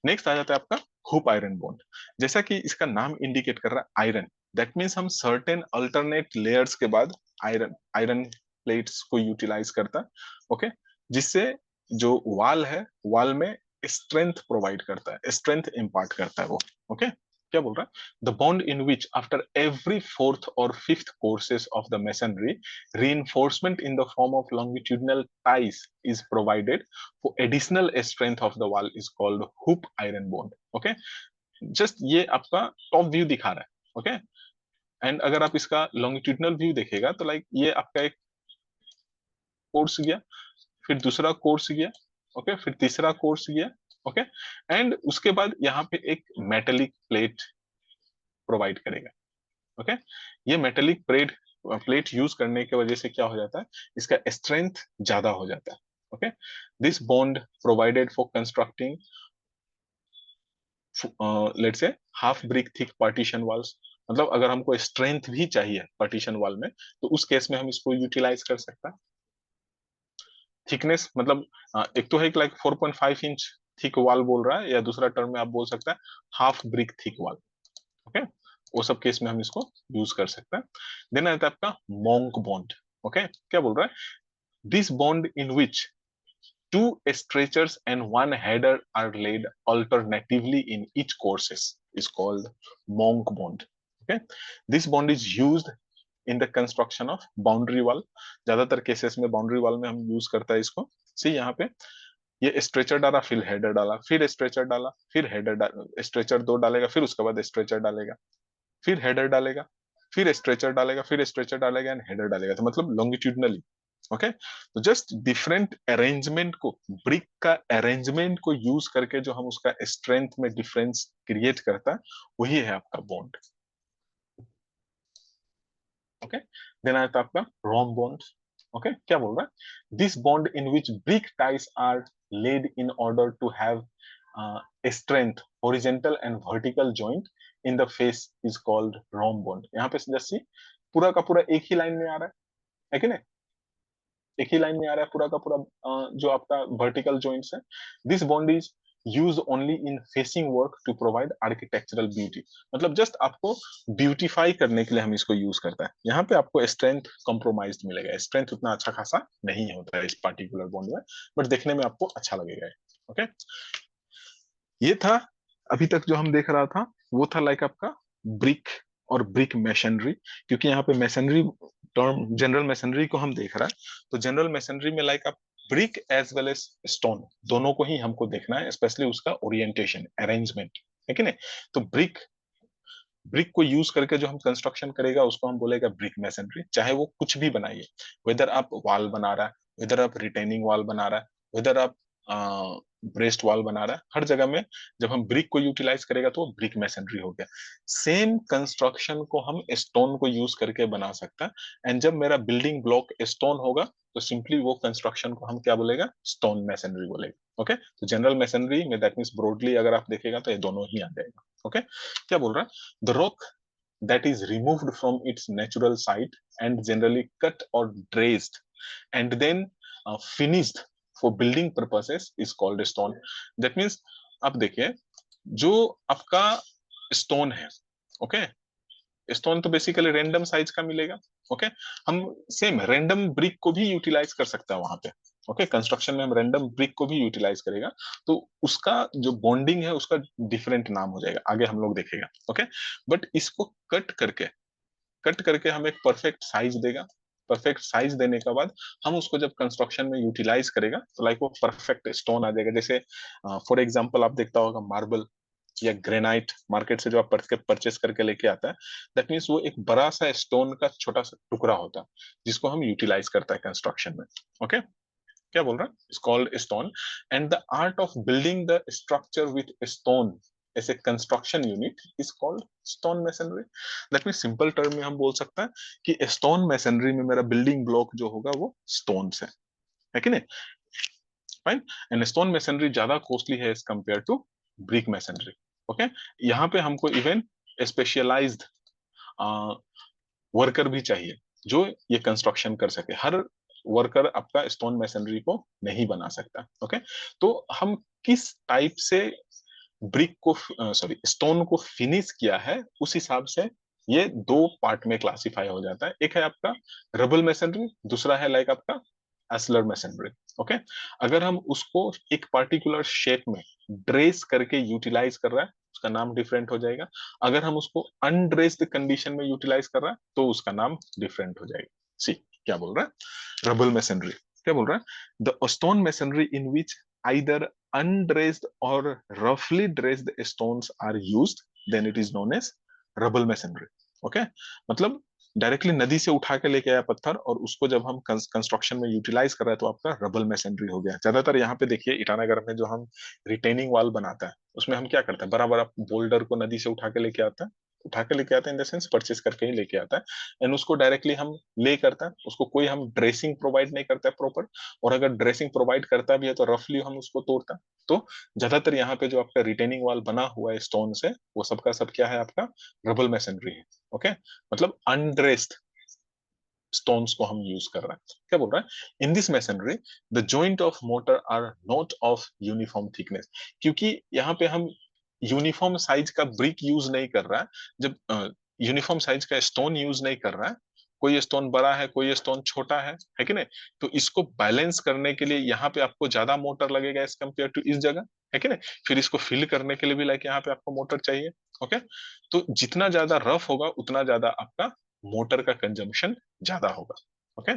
next आ जाता है आपका हुप आयरन बॉन्ड। जैसा कि इसका नाम इंडिकेट कर रहा है आयरन, दैट मीन्स हम सर्टेन अल्टरनेट लेयर्स के बाद आयरन प्लेट्स को यूटिलाइज करता है। ओके, जिससे जो वाल है, वाल में स्ट्रेंथ प्रोवाइड करता है, स्ट्रेंथ इम्पार्ट करता है वो। ओके, क्या बोल रहा है, the bond in which after every fourth or fifth courses of the masonry reinforcement in the form of longitudinal ties is provided for additional strength of the wall is called hoop iron bond. Okay, just ये आपका top view दिखा रहा है। Okay, and अगर आप इसका longitudinal view देखेगा तो लाइक ये आपका एक कोर्स गया, फिर दूसरा कोर्स गया, ओके, फिर तीसरा कोर्स गया, ओके, एंड उसके बाद यहाँ पे एक मेटेलिक प्लेट प्रोवाइड करेगा। ओके, ये मेटेलिक प्लेट यूज करने की वजह से क्या हो जाता है, इसका स्ट्रेंथ ज्यादा हो जाता है। Okay, this bond provided for constructing let's say half brick thick partition walls, मतलब अगर हमको स्ट्रेंथ भी चाहिए पार्टीशन वॉल में तो उस केस में हम इसको यूटिलाइज कर सकते हैं। थिकनेस मतलब एक तो है लाइक 4.5 इंच थिक वॉल बोल रहा है, या दूसरा टर्म में आप बोल सकते हैं half brick thick wall. Okay, वो सब केस में हम इसको यूज कर सकते हैं। देन आता है आपका मॉन्क बॉन्ड। ओके, क्या बोल रहा है, this bond in which two stretchers and one header are laid alternatively in each courses is called monk bond. Okay, this bond is used in the construction of boundary wall. ज्यादातर cases में boundary wall में हम use करता है इसको। सी यहाँ पे ये स्ट्रेचर डाला, फिर हेडर डाला, फिर स्ट्रेचर डाला, फिर हेडर स्ट्रेचर 2 डालेगा, फिर उसके बाद स्ट्रेचर डालेगा, फिर हेडर डालेगा, फिर स्ट्रेचर डालेगा, फिर स्ट्रेचर डालेगा एंड हेडर डालेगा, तो मतलब लॉन्गिट्यूडनली। ओके, तो जस्ट डिफरेंट अरेंजमेंट को, ब्रिक का अरेंजमेंट को यूज करके जो हम उसका स्ट्रेंथ में डिफरेंस क्रिएट करता है वही है आपका बॉन्ड। ओके, देन आता है आपका रोम बॉन्ड। ओके, क्या बोल रहा है, this bond in which brick ties are laid in order to have strength horizontal and vertical joint in the face is called Rome bond. यहाँ पे जैसे पूरा का पूरा एक ही लाइन में आ रहा है कि नहीं, एक ही लाइन में आ रहा है पूरा का पूरा जो आपका वर्टिकल जॉइंट्स है। This bond is use only in facing work to provide architectural beauty, मतलब जस्ट आपको ब्यूटीफाई करने के लिए हम इसको यूज करता है। यहाँ पे आपको स्ट्रेंथ कॉम्प्रोमाइज मिलेगा, स्ट्रेंथ उतना अच्छा खासा नहीं होता है इस पार्टिकुलर बॉन्ड में, बट देखने में आपको अच्छा लगेगा। ओके, ये था अभी तक जो हम देख रहा था, वो था लाइक आपका ब्रिक और ब्रिक मैशनरी, क्योंकि यहाँ पे मैशनरी टर्म जनरल मैशनरी को हम देख रहा है, तो जनरल मैशनरी में लाइक आप brick as well as stone दोनों को ही हमको देखना है, स्पेशली उसका ओरिएंटेशन अरेंजमेंट है कि नहीं। तो ब्रिक ब्रिक को यूज करके जो हम कंस्ट्रक्शन करेगा उसको हम बोलेगा ब्रिक मैसनरी, चाहे वो कुछ भी बनाइए, वेदर आप वॉल बना रहा है, वेदर आप रिटेनिंग वॉल बना रहा है, वेदर आप ब्रेस्ट वॉल बना रहा है, हर जगह में जब हम ब्रिक को यूटिलाइज करेगा तो वो ब्रिक मैसनरी हो गया। सेम कंस्ट्रक्शन को हम स्टोन को यूज करके बना सकते हैं, एंड जब मेरा बिल्डिंग ब्लॉक स्टोन होगा तो सिंपली वो कंस्ट्रक्शन को हम क्या बोलेगा, स्टोन मैसनरी बोलेगा। ओके, तो जनरल मैसनरी में दैट मींस ब्रॉडली अगर आप देखेगा तो ये दोनों ही आ जाएगा। ओके, क्या बोल रहा है, the rock that is removed from its natural site and generally cut or drazed and then finished for building purposes is called stone. That means आप देखिए, जो आपका स्टोन है, ओके, स्टोन तो बेसिकली रैंडम साइज का मिलेगा। Okay, हम same random brick को भी यूटिलाइज कर सकते हैं वहां पे। ओके, कंस्ट्रक्शन में हम रैंडम ब्रिक को भी यूटिलाइज करेगा, तो उसका जो बॉन्डिंग है उसका डिफरेंट नाम हो जाएगा, आगे हम लोग देखेगा। ओके, बट इसको कट करके हमें एक परफेक्ट साइज देगा। परफेक्ट साइज देने के बाद हम उसको जब कंस्ट्रक्शन में यूटिलाइज करेगा तो लाइक वो परफेक्ट स्टोन आ जाएगा। जैसे फॉर एग्जांपल आप देखता होगा मार्बल या ग्रेनाइट मार्केट से जो आप परचेस करके लेके आता है, दैट मीन्स वो एक बड़ा सा स्टोन का छोटा सा टुकड़ा होता है जिसको हम यूटिलाइज करता है कंस्ट्रक्शन में। ओके, क्या बोल रहा है, it's called stone. And the art of building the structure with stone as a construction unit is called stone masonry. That mean simple term में हम बोल सकते हैं कि स्टोन मेसनरी में मेरा बिल्डिंग ब्लॉक जो होगा वो स्टोन से है कि नहीं, फाइन। एंड स्टोन मेसनरी ज्यादा कॉस्टली है as compare to brick masonry. Okay, यहाँ पे हमको इवन स्पेशलाइज्ड वर्कर भी चाहिए जो ये कंस्ट्रक्शन कर सके। हर वर्कर आपका स्टोन मेसनरी को नहीं बना सकता। ओके, तो हम किस टाइप से ब्रिक को सॉरी स्टोन को फिनिश किया है उस हिसाब से ये दो पार्ट में क्लासिफाई हो जाता है। एक है आपका रबल मेसनरी, दूसरा है लाइक आपका एस्लर मेसनरी। ओके, अगर हम उसको एक पार्टिकुलर शेप में ड्रेस करके यूटिलाइज कर रहा है उसका नाम डिफरेंट हो जाएगा। अगर हम उसको अनड्रेस्ड कंडीशन में यूटिलाइज कर रहा है तो उसका नाम डिफरेंट हो जाएगा। सी क्या बोल रहा है, रबल मेसनरी क्या बोल रहा है, the stone masonry in which either undressed or roughly dressed stones are used, then it is known as rubble masonry. Okay, मतलब डायरेक्टली नदी से उठा के लेके आया पत्थर और उसको जब हम कंस्ट्रक्शन में यूटिलाइज कर रहे हैं तो आपका रबल मेसनरी हो गया। ज्यादातर यहाँ पे देखिए ईटानगर में जो हम रिटेनिंग वॉल बनाता है उसमें हम क्या करते हैं, बड़ा बड़ा बोल्डर को नदी से उठा के लेके आता है इन द सेंस परचेस करके ही लेके आता है, एंड उसको डायरेक्टली हम ले करता है, उसको कोई हम ड्रेसिंग प्रोवाइड नहीं करता है प्रॉपर, और अगर ड्रेसिंग प्रोवाइड करता भी है तो रफली हम उसको तोड़ता है। तो ज्यादातर यहाँ पे जो आपका रिटेनिंग वॉल बना हुआ है स्टोन से वो सबका सब क्या है, आपका रबल मेसनरी है। ओके, मतलब अनड्रेस्ड स्टोन्स को हम यूज कर रहे हैं। क्या बोल रहा है, in this masonry the joint of mortar are not of uniform thickness, क्योंकि यहाँ पे हम यूनिफॉर्म साइज का ब्रिक यूज नहीं कर रहा है, जब यूनिफॉर्म साइज का स्टोन यूज नहीं कर रहा है, कोई स्टोन बड़ा है कोई स्टोन छोटा है कि नहीं, तो इसको बैलेंस करने के लिए यहाँ पे आपको ज्यादा मोटर लगेगा एज कम्पेयर टू इस जगह, है कि नहीं, फिर इसको फिल करने के लिए भी लाइक यहाँ पे आपको मोटर चाहिए। ओके, तो जितना ज्यादा रफ होगा उतना ज्यादा आपका मोटर का कंजम्पशन ज्यादा होगा। ओके,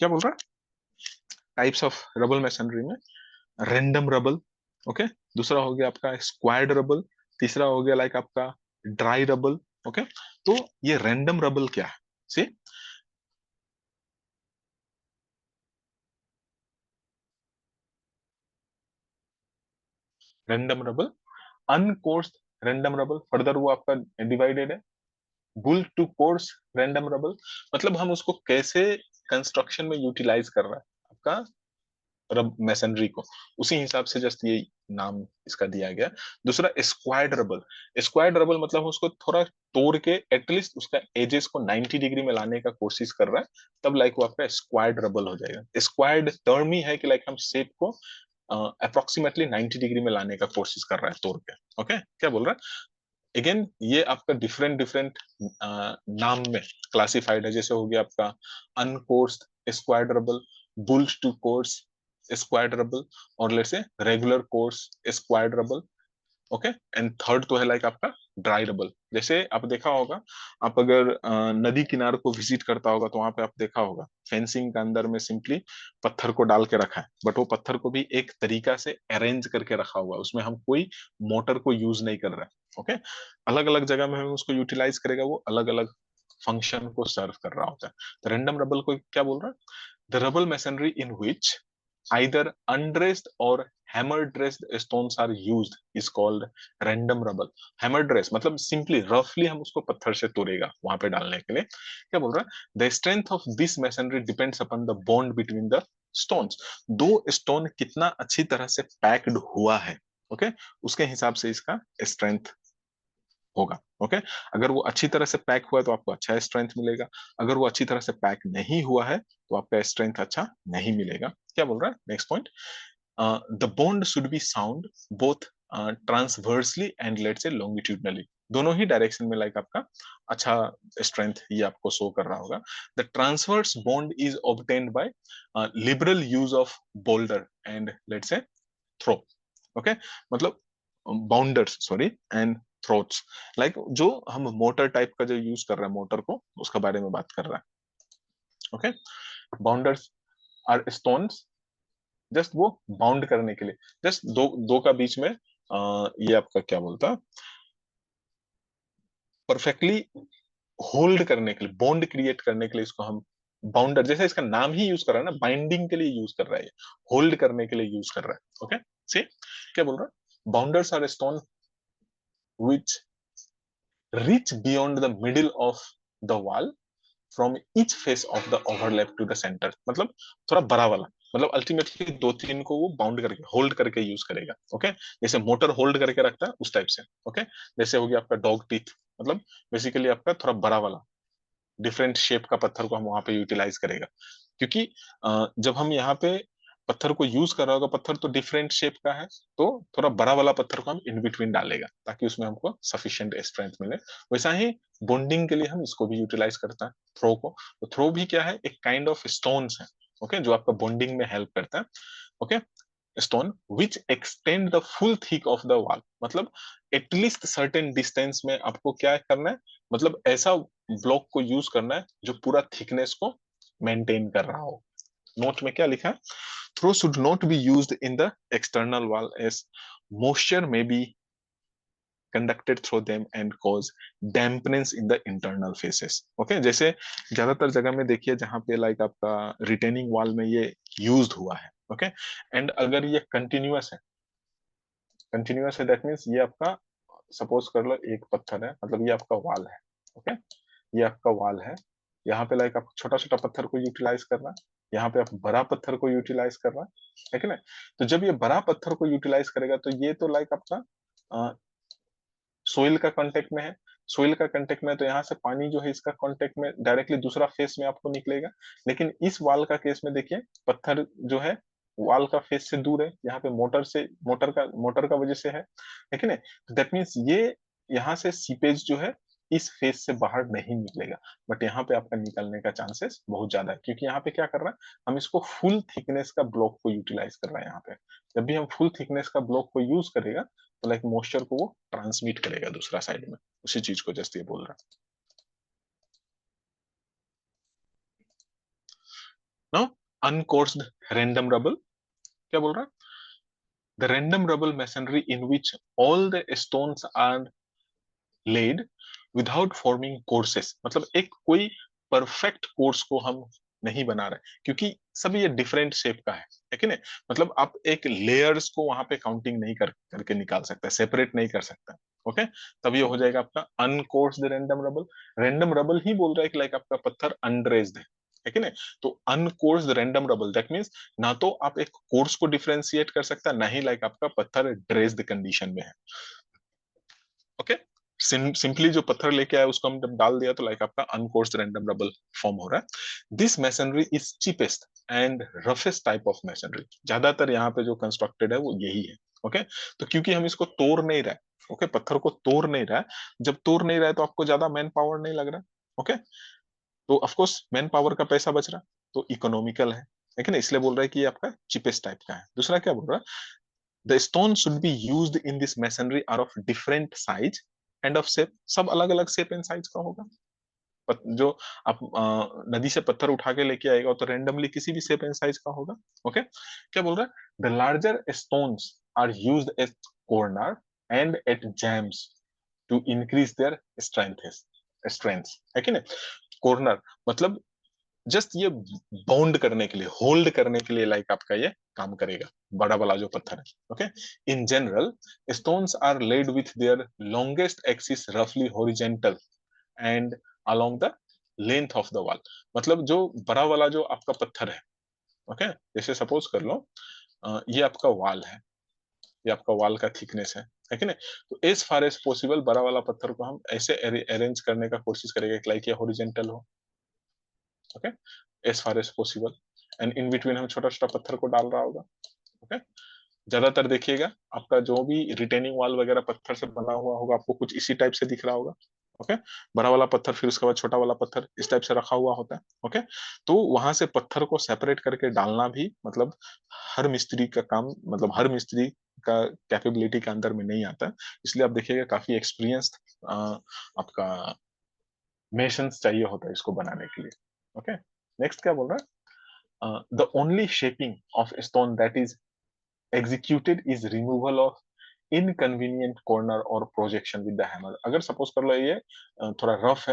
क्या बोल रहा है, टाइप्स ऑफ रबल मैसनरी में रैंडम रबल, ओके, दूसरा हो गया आपका स्क्वायर्ड रबल, तीसरा हो गया लाइक आपका ड्राई रबल। ओके, तो ये रैंडम रबल क्या है, see random rubble, uncoursed random rubble, further वो आपका डिवाइडेड है, bull to course random rubble, मतलब हम उसको कैसे कंस्ट्रक्शन में यूटिलाइज कर रहा है आपका रब मैसनरी को, उसी हिसाब से जस्ट ये नाम इसका दिया गया। दूसरा स्क्वायर्ड रबल, स्क्वायर्ड रबल मतलब उसको थोड़ा तोड़ के एटलीस्ट उसका एजेस को 90 डिग्री में लाने का कोशिश कर रहा है, तब लाइक वो आपका स्क्वायर्ड रबल हो जाएगा। स्क्वायर्ड टर्म ही है कि लाइक हम शेप को अप्रोक्सीमेटली 90 डिग्री में लाने का कोशिश कर रहा है तोड़ के। ओके, क्या बोल रहा है, अगेन ये आपका डिफरेंट डिफरेंट नाम में क्लासिफाइड है, जैसे हो गया आपका uncoursed squared rubble, bull to course squared rubble, और let's say regular course squared rubble. Okay, and third तो है लाइक आपका ड्राई रबल। जैसे आप देखा होगा, आप अगर नदी किनारे को विजिट करता होगा तो वहां पे आप देखा होगा फेंसिंग के अंदर में सिंपली पत्थर को डाल के रखा है, बट वो पत्थर को भी एक तरीका से अरेंज करके रखा हुआ है, उसमें हम कोई मोटर को यूज नहीं कर रहे हैं। ओके, अलग अलग जगह में हम उसको यूटिलाइज करेगा, वो अलग अलग फंक्शन को सर्व कर रहा होता है। तो रैंडम रबल को क्या बोल रहा है, the rubble masonry in which either undressed or hammer dressed stones are used is called random rubble। hammer dress मतलब सिंपली रफली हम उसको पत्थर से तोड़ेगा वहां पे डालने के लिए। क्या बोल रहा है, the strength of this masonry depends upon the bond between the stones, दो स्टोन कितना अच्छी तरह से पैक्ड हुआ है, ओके, उसके हिसाब से इसका स्ट्रेंथ होगा। ओके, अगर वो अच्छी तरह से पैक हुआ है तो आपको अच्छा स्ट्रेंथ मिलेगा, अगर वो अच्छी तरह से पैक नहीं हुआ है तो आपका स्ट्रेंथ अच्छा नहीं मिलेगा। क्या बोल रहा है next point, the bond should be sound both transversely and let's से लॉन्गिट्यूडनली, दोनों ही डायरेक्शन में लाइक आपका अच्छा स्ट्रेंथ ये आपको शो कर रहा होगा। The transverse bond is obtained by liberal use of boulder and let's say through. Okay, मतलब boulders sorry and throughs, like जो हम मोटर टाइप का जो यूज कर रहे हैं मोटर को उसका बारे में बात कर रहा है। ओके, बाउंडर्स आर स्टोन्स, जस्ट वो बाउंड करने के लिए, जस्ट दो दो का बीच में ये आपका क्या बोलता है, परफेक्टली होल्ड करने के लिए, बॉन्ड क्रिएट करने के लिए इसको हम बाउंडर, जैसे इसका नाम ही यूज कर रहा है ना, बाइंडिंग के लिए यूज कर रहा है, होल्ड करने के लिए यूज कर रहा है। ओके, सी क्या बोल रहा है, boulders are stone which reach beyond the middle of the wall from each face of the overlap to the center, मतलब थोड़ा बड़ा वाला, मतलब अल्टीमेटली दो तीन को वो बाउंड करके होल्ड करके यूज करेगा। ओके, जैसे मोटर होल्ड करके रखता है उस टाइप से। ओके, जैसे हो गया आपका डॉग टीथ, मतलब बेसिकली आपका थोड़ा बड़ा वाला डिफरेंट शेप का पत्थर को हम वहां पे यूटिलाइज करेगा, क्योंकि जब हम यहाँ पे पत्थर को यूज कर रहा होगा, पत्थर तो डिफरेंट शेप का है, तो थोड़ा बड़ा वाला पत्थर को हम इन बिटवीन डालेगा ताकि उसमें हमको सफिशिएंट स्ट्रेंथ मिले। वैसा ही बॉन्डिंग के लिए हम इसको भी यूटिलाइज करता है, थ्रो को। तो थ्रो भी क्या है, एक काइंड ऑफ स्टोन्स है। ओके, जो आपका बॉन्डिंग में हेल्प करता है। Okay, stone which extend the full thick of the wall, मतलब एटलीस्ट सर्टेन डिस्टेंस में आपको क्या करना है, मतलब ऐसा ब्लॉक को यूज करना है जो पूरा थिकनेस को मेंटेन कर रहा हो। नोट में क्या लिखा है, through should not be used in the external wall as moisture may be conducted through them and cause dampness in the internal faces। Okay, जैसे ज्यादातर जगह में देखिए जहां पे लाइक आपका रिटेनिंग वॉल में ये यूज्ड हुआ है। ओके, एंड अगर ये कंटिन्यूअस है दैट मीन्स ये आपका, सपोज कर लो एक पत्थर है, मतलब ये आपका वॉल है। ओके, ये आपका वॉल है, यहाँ पे लाइक आप छोटा छोटा पत्थर को यूटिलाइज कर रहा है, यहाँ पे आप बड़ा पत्थर को यूटिलाइज कर रहा है कि नहीं। तो जब ये बड़ा पत्थर को यूटिलाइज करेगा तो ये तो लाइक आपका सोइल का कांटेक्ट में है, सोइल का कांटेक्ट में है, तो यहाँ से पानी जो है इसका कांटेक्ट में डायरेक्टली दूसरा फेस में आपको निकलेगा। लेकिन इस वाल का केस में देखिए, पत्थर जो है वाल का फेस से दूर है, यहाँ पे मोटर का वजह से है, लेकिन दैट मीन्स ये यहाँ से सीपेज जो है इस फेस से बाहर नहीं निकलेगा, बट यहाँ पे आपका निकलने का चांसेस बहुत ज्यादा है, क्योंकि यहाँ पे क्या कर रहा है, हम इसको फुल थिकनेस का ब्लॉक को यूटिलाइज कर रहे हैं। यहाँ पे जब भी हम फुल थिकनेस का ब्लॉक को यूज करेगा तो लाइक मॉइस्चर को वो ट्रांसमिट करेगा दूसरा साइड में, उसी चीज को जस्ट ये बोल रहा है। नाउ अनकोर्स्ड रैंडम रबल, क्या बोल रहा है, the random rubble masonry in which all the stones are laid without forming courses, मतलब एक कोई परफेक्ट कोर्स को हम नहीं बना रहे, क्योंकि सब ये डिफरेंट शेप का है कि नहीं, मतलब आप एक लेयर्स को वहां पे काउंटिंग नहीं करके निकाल सकते, सेपरेट नहीं कर सकते। ओके, तब ये हो जाएगा आपका अनकोर्स्ड रैंडम रबल। रैंडम रबल ही बोल रहा है कि लाइक आपका पत्थर अनड्रेस्ड है कि नहीं। तो अनकोर्स्ड रैंडम रबल दैट मीन्स ना तो आप एक कोर्स को डिफरेंशिएट कर सकता, ना ही लाइक आपका पत्थर ड्रेस्ड कंडीशन में है। ओके, सिंपली जो पत्थर लेके आया उसको हम जब डाल दिया तो लाइक आपका अनकोर्स्ड रैंडम रबल फॉर्म हो रहा है। This masonry is cheapest and roughest type of masonry, ज्यादातर यहाँ पे जो कंस्ट्रक्टेड है वो यही है। ओके, तो क्योंकि हम इसको तोड़ नहीं रहे, ओके, पत्थर को तोड़ नहीं रहा है, जब तोड़ नहीं रहा है तो आपको ज्यादा मैन पावर नहीं लग रहा है। ओके, तो ऑफकोर्स मैन पावर का पैसा बच रहा, तो इकोनॉमिकल है, लेकिन इसलिए बोल रहा है कि ये आपका चीपेस्ट टाइप का है। दूसरा क्या बोल रहा है, the stone should be used in this masonry are of different size and of shape, सब अलग अलग शेप एंड साइज का होगा। जो आप नदी से पत्थर उठा के लेके आएगा तो रेंडमली किसी भी शेप एंड साइज का होगा। ओके, क्या बोल रहा है, the larger stones are used at corner and at jams to increase their strength है कि नहीं। कॉर्नर मतलब जस्ट ये बाउंड करने के लिए, होल्ड करने के लिए लाइक आपका ये काम करेगा, बड़ा वाला जो पत्थर है। Okay, in general stones are laid with their longest axis रफली horizontal and along the length of the wall, मतलब जो बड़ा वाला जो आपका पत्थर है, ओके, जैसे सपोज कर लो ये आपका वॉल है, ये आपका वॉल का थिकनेस है कि नहीं? तो एज फार एज पॉसिबल बड़ा वाला पत्थर को हम ऐसे अरेंज करने का कोशिश करेंगे लाइक ये हॉरिजेंटल हो, okay, as far as possible, and in between हम छोटा छोटा पत्थर को डाल रहा होगा, ओके। ज्यादातर देखिएगा आपका जो भी रिटेनिंग वॉल वगैरह पत्थर से बना हुआ होगा आपको कुछ इसी टाइप से दिख रहा होगा, ओके। बड़ा वाला पत्थर फिर उसके बाद छोटा वाला पत्थर इस टाइप से रखा हुआ होता है, ओके। तो वहां से पत्थर को सेपरेट करके डालना भी मतलब हर मिस्त्री का काम, मतलब हर मिस्त्री का कैपेबिलिटी के अंदर में नहीं आता है। इसलिए आप देखिएगा काफी एक्सपीरियंस्ड आपका मेशंस चाहिए होता है इसको बनाने के लिए, ओके। नेक्स्ट क्या बोल रहा है, the only shaping of stone that is executed is removal of inconvenient corner और projection with the hammer। अगर सपोज कर लो ये थोड़ा रफ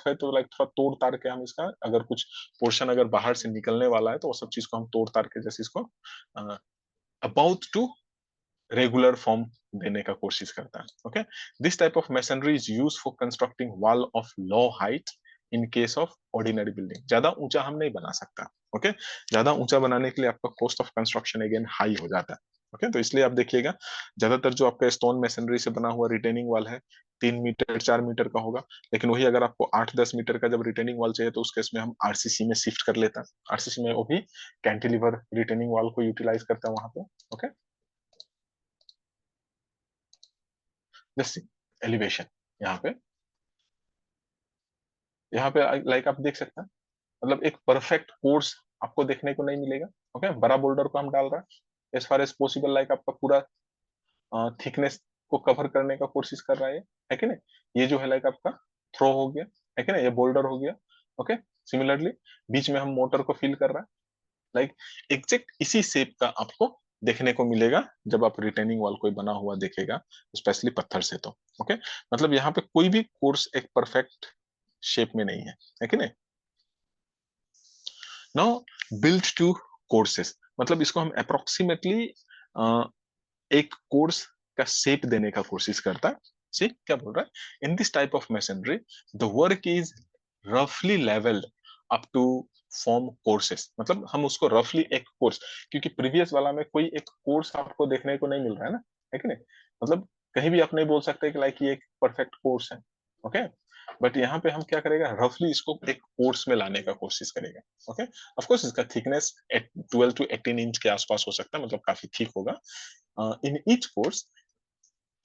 है तो लाइक थोड़ा तोड़ ताड़ के हम इसका अगर कुछ पोर्शन अगर बाहर से निकलने वाला है तो वो सब चीज को हम तोड़ ताड़ के जैसे इसको अबाउट टू रेगुलर फॉर्म देने का कोशिश करता है, okay. This type of masonry is use for constructing wall of low height in case of ordinary building. ज्यादा ऊंचा हम नहीं बना सकता, ओके। ज्यादा ऊंचा बनाने के लिए आपका cost of construction again high हो जाता है, ओके। तो इसलिए आप देखिएगा ज्यादातर जो आपका स्टोन मैसनरी से बना हुआ रिटेनिंग वॉल है 3 मीटर 4 मीटर का होगा, लेकिन वही अगर आपको 8-10 मीटर का जब रिटेनिंग वॉल चाहिए तो उस केस में हम आरसीसी में शिफ्ट कर लेता है। आरसीसी में वो भी कैंटिलीवर रिटेनिंग वॉल को यूटिलाइज करता है वहां पे, ओके। जैसे एलिवेशन यहाँ पे लाइक आप देख सकते हैं मतलब एक परफेक्ट कोर्स आपको देखने को नहीं मिलेगा, ओके। बड़ा बोल्डर को हम डाल रहे हैं as far as possible like आपका पूरा थिकनेस को कवर करने का कोशिश कर रहा है कि नहीं? ये जो है लाइक आपका थ्रो हो गया है कि नहीं, ये बोल्डर हो गया, ओके। सिमिलरली बीच में हम मोटर को फिल कर रहा है, लाइक एग्जैक्ट इसी शेप का आपको देखने को मिलेगा जब आप रिटेनिंग वॉल कोई बना हुआ देखेगा, स्पेशली पत्थर से, तो ओके। मतलब यहाँ पे कोई भी कोर्स एक परफेक्ट शेप में नहीं है कि नहीं? नाउ बिल्ड टू कोर्सेस, मतलब इसको हम अप्रोक्सीमेटली एक कोर्स का शेप देने का कोशिश करता है। सी क्या बोल रहा है, in this type of machinery the work is रफली levelled up to form courses, मतलब हम उसको रफली एक कोर्स, क्योंकि प्रीवियस वाला में कोई एक कोर्स आपको देखने को नहीं मिल रहा है कि नहीं? मतलब कहीं भी आप नहीं बोल सकते कि लाइक ये एक परफेक्ट कोर्स है, ओके। बट यहाँ पे हम क्या करेगा, रफली इसको एक कोर्स में लाने का कोशिश करेगा, ओके। ऑफ कोर्स इसका थिकनेस 12 to 18 इंच के आसपास हो सकता है, मतलब काफी थिक होगा। In each course,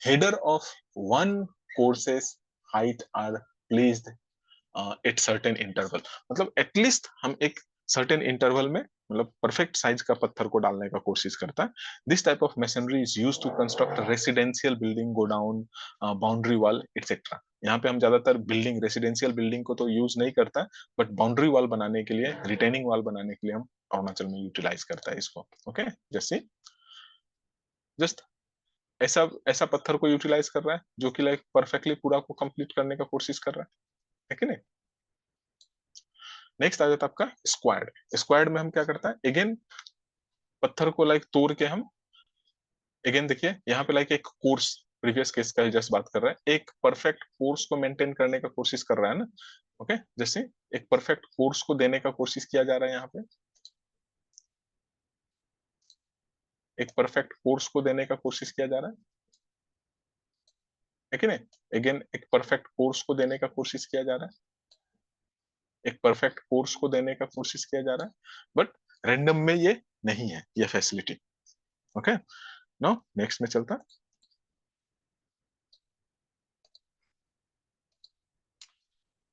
header of one course's height are placed at certain interval, मतलब एटलीस्ट हम एक सर्टेन इंटरवल में मतलब परफेक्ट साइज का पत्थर को डालने का कोशिश करता है। This type of masonry is use to construct residential building, godown, boundary wall etcetera. यहाँ पे हम ज्यादातर बिल्डिंग रेसिडेंशियल बिल्डिंग को तो यूज नहीं करता, बट बाउंड्री वॉल बनाने के लिए, रिटेनिंग वॉल बनाने के लिए हम अरुणाचल में यूटिलाइज करता है इसको, ओके। जैसे जस्ट ऐसा ऐसा पत्थर को यूटिलाइज कर रहा है जो कि लाइक परफेक्टली पूरा को कंप्लीट करने का कोशिश कर रहा है कि नहीं? नेक्स्ट आ जाता है आपका स्क्वाड। स्क्वाड में हम क्या करता है, अगेन पत्थर को लाइक तोड़ के हम अगेन देखिए यहाँ पे लाइक एक कोर्स, प्रीवियस केस का जस्ट बात कर रहा है, एक परफेक्ट कोर्स को मेंटेन करने का कोशिश कर रहा है ना, ओके। जैसे एक परफेक्ट कोर्स को देने का कोशिश किया जा रहा है यहाँ पे, एक परफेक्ट कोर्स को देने का कोशिश किया जा रहा है कि नहीं? अगेन एक परफेक्ट कोर्स को देने का कोशिश किया जा रहा है, एक परफेक्ट कोर्स को देने का कोशिश किया जा रहा है, बट रैंडम में ये नहीं है ये फैसिलिटी, ओके। नो नेक्स्ट में चलता,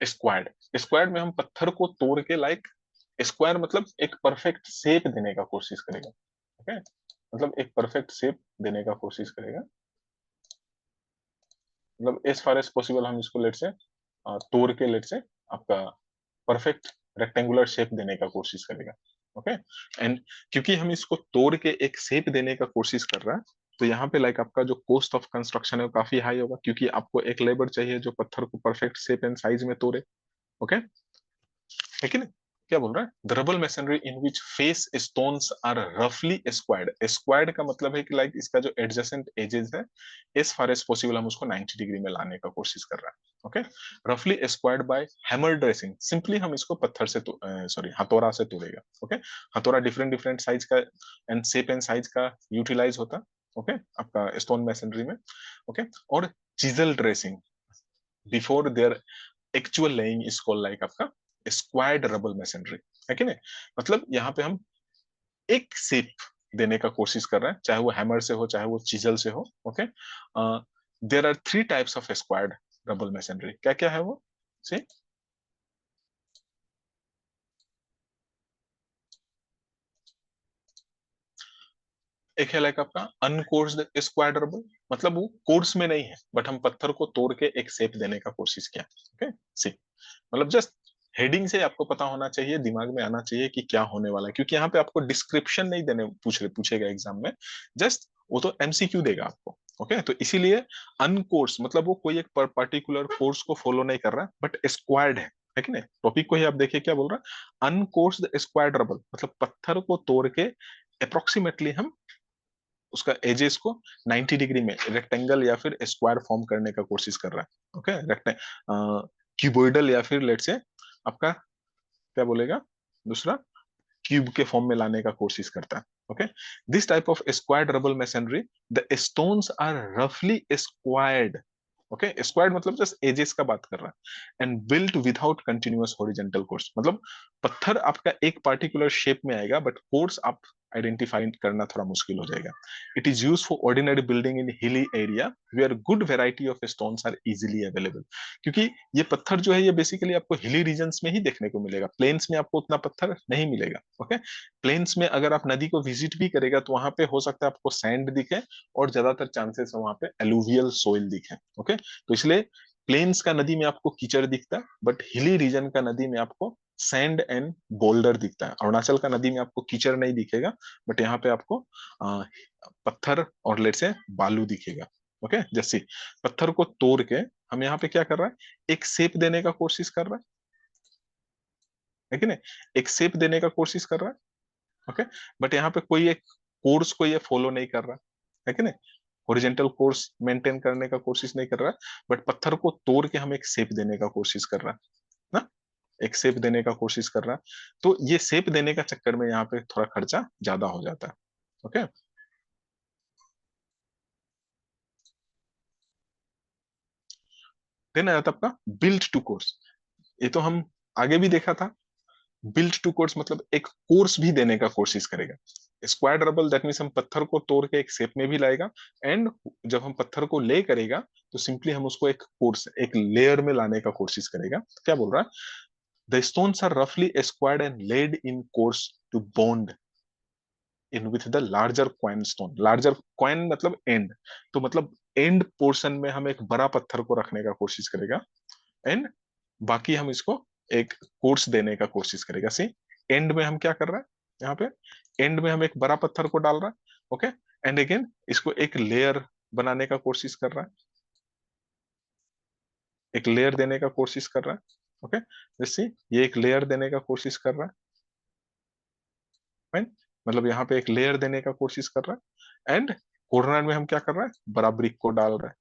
स्क्वाड। स्क्वाड में हम पत्थर को तोड़ के लाइक स्क्वायर मतलब एक परफेक्ट शेप देने का कोशिश करेगा, ओके। मतलब एक परफेक्ट शेप देने का कोशिश करेगा, मतलब एज फार एज पॉसिबल हम इसको लेट से तोड़ के लेट से आपका परफेक्ट रेक्टेंगुलर शेप देने का कोशिश करेगा, ओके। एंड क्योंकि हम इसको तोड़ के एक शेप देने का कोशिश कर रहा है, तो यहाँ पे लाइक आपका जो कॉस्ट ऑफ कंस्ट्रक्शन है वो काफी हाई होगा, क्योंकि आपको एक लेबर चाहिए जो पत्थर को परफेक्ट शेप एंड साइज में तोड़े, ओके। है कि नहीं? क्या बोल रहा है, the rubble masonry in which face stones are रफली स्क्वायर्ड। स्क्वायर्ड का मतलब है कि लाइक इसका जो एडजेसेंट एजेस है एज फार एज पॉसिबल हम उसको 90 डिग्री में लाने का कोशिश कर रहा है, ओके। रफली squared by hammer dressing, simply हम इसको पत्थर से सॉरी हथौड़ा से तोड़ेगा, ओके। हथौड़ा डिफरेंट डिफरेंट साइज का एंड शेप एंड साइज का यूटिलाइज होता है, ओके, आपका स्टोन मैसनरी में। ओके, और chisel dressing before their actual laying is called like आपका स्क्वायर्ड रबल मैसनरी, है कि नहीं? मतलब यहाँ पे हम एक शेप देने का कोशिश कर रहे हैं, चाहे वो हैमर से हो चाहे वो चिजल से हो। Okay, there are three types of squared rubble masonry. क्या क्या है वो? सी, एक है लाइक आपका अनकोर्स्ड स्क्वायर्ड रबल, मतलब वो कोर्स में नहीं है बट हम पत्थर को तोड़ के एक शेप देने का कोशिश किया। ओके, सी, मतलब जस्ट हेडिंग से आपको पता होना चाहिए, दिमाग में आना चाहिए कि क्या होने वाला है, क्योंकि यहाँ पे आपको डिस्क्रिप्शन नहीं देने पूछेगा एग्जाम में, जस्ट वो तो एमसीक्यू देगा आपको। ओके, तो इसीलिए अनकोर्स मतलब वो कोई एक पर्टिकुलर कोर्स को फॉलो नहीं कर रहा बट स्क्वायर्ड है कि नहीं? टॉपिक को ही आप देखिए क्या बोल रहा है, अनकोर्स्ड स्क्वायर्ड रबल, मतलब पत्थर को तोड़ के अप्रोक्सीमेटली हम उसका एजेस को 90 डिग्री में रेक्टेंगल या फिर स्क्वायर फॉर्म करने का कोशिश कर रहा है। ओके, क्यूबोइडल या फिर लेट से आपका क्या बोलेगा दूसरा, क्यूब के फॉर्म में लाने का कोशिश करता है। Okay, this type of squared rubble masonry, the stones are रफली स्क्वायर्ड। ओके, स्क्वायर्ड मतलब जस्ट एजेस का बात कर रहा है, and built without continuous horizontal course, मतलब पत्थर आपका एक पार्टिकुलर शेप में आएगा बट कोर्स आप आइडेंटिफाई करना थोड़ा मुश्किल हो जाएगा। It is use for ordinary building in hilly area where good variety of stones are easily available, क्योंकि ये पत्थर जो है ये बेसिकली आपको हिली रीजन्स में ही देखने को मिलेगा, प्लेन्स में आपको उतना पत्थर नहीं मिलेगा। ओके, प्लेन्स में अगर आप नदी को विजिट भी करेगा तो वहां पे हो सकता है आपको सैंड दिखे, और ज्यादातर चांसेस है वहां पे एलुवियल सोइल दिखे। ओके, तो इसलिए प्लेन्स का नदी में आपको कीचड़ दिखता है बट हिली रीजन का नदी में आपको सैंड एंड बोल्डर दिखता है। अरुणाचल का नदी में आपको कीचड़ नहीं दिखेगा बट यहाँ पे आपको आ, पत्थर और लेट से बालू दिखेगा। ओके, जैसे पत्थर को तोड़ के हम यहाँ पे क्या कर रहा है, एक शेप देने का कोशिश कर रहा है कि नहीं? एक शेप देने का कोशिश कर रहा है। ओके, बट यहाँ पे कोई एक कोर्स को ये फॉलो नहीं कर रहा है कि नहीं, ओरिजेंटल कोर्स मेंटेन करने का कोशिश नहीं कर रहा है, बट पत्थर को तोड़ के हम एक शेप देने का कोशिश कर रहा है ना, एक शेप देने का कोशिश कर रहा है। तो ये शेप देने का चक्कर में यहाँ पे थोड़ा खर्चा ज्यादा हो जाता है। ओके, देन आ जाता है आपका बिल्ट टू कोर्स। ये तो हम आगे भी देखा था, बिल्ट टू कोर्स मतलब एक कोर्स भी देने का कोशिश करेगा। स्क्वायर रबल दैट मीन्स हम पत्थर को तोड़ के एक शेप में भी लाएगा, एंड जब हम पत्थर को ले करेगा तो सिंपली हम उसको एक कोर्स एक लेयर में लाने का कोशिश करेगा। तो क्या बोल रहा है, द स्टोन्स आर रफली squared and laid in course to bond in with the larger quoin stone. Larger quoin मतलब एंड, तो मतलब एंड पोर्शन में हम एक बड़ा पत्थर को रखने का कोशिश करेगा, एंड बाकी हम इसको एक कोर्स देने का कोशिश करेगा। सी, एंड में हम क्या कर रहे हैं, यहाँ पे एंड में हम एक बड़ा पत्थर को डाल रहा है। ओके, एंड अगेन इसको एक लेयर बनाने का कोशिश कर रहा है, एक लेयर देने का कोशिश कर रहा है। ओके, जैसे ये एक लेयर देने का कोशिश कर रहा है, फाइन, मतलब यहाँ पे एक लेयर देने का कोशिश कर रहा है, एंड कॉर्नर में हम क्या कर रहा है, बड़ा ब्रिक को डाल रहा है।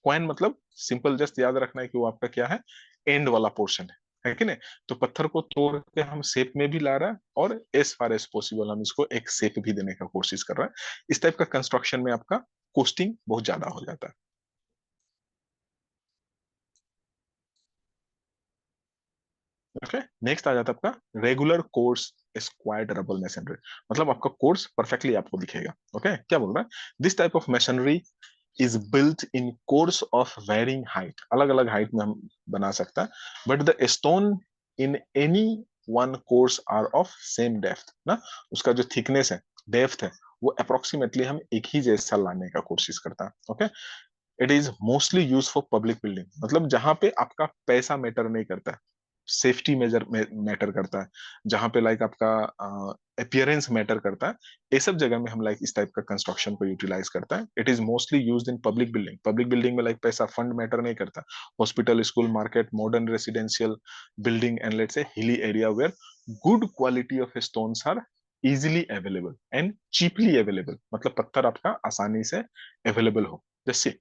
क्वाइन मतलब सिंपल जस्ट याद रखना है कि वो आपका क्या है, एंड वाला पोर्शन है कि नहीं? तो पत्थर को तोड़ के हम शेप में भी ला रहा है, और एज फार एज पॉसिबल हम इसको एक शेप भी देने का कोशिश कर रहा है। इस टाइप का कंस्ट्रक्शन में आपका कॉस्टिंग बहुत ज्यादा हो जाता है। ओके, नेक्स्ट आ जाता है आपका regular course squared rubble masonry, मतलब आपका कोर्स परफेक्टली आपको दिखेगा। ओके, क्या बोल रहा है, this type of masonry is built in course of varying height, अलग अलग हाइट में हम बना सकता है, but the stone in any one course are of same depth ना, उसका जो थिकनेस है, डेप्थ है, वो अप्रोक्सीमेटली हम एक ही जैसा लाने का कोशिश करता है। Okay, it is mostly use for public building, मतलब जहां पे आपका पैसा मैटर नहीं करता है, सेफ्टी मेजर मैटर करता है, जहां पे लाइक आपका अपियरेंस मैटर करता है, ये सब जगह में हम लाइक इस टाइप का कंस्ट्रक्शन को यूटिलाइज करता है। It is mostly used in public building, public building में लाइक पैसा फंड मैटर नहीं करता, hospital, school, market, modern residential building, and let's say hilly area where good quality of stones are easily available and cheaply available, मतलब पत्थर आपका आसानी से available हो। जैसे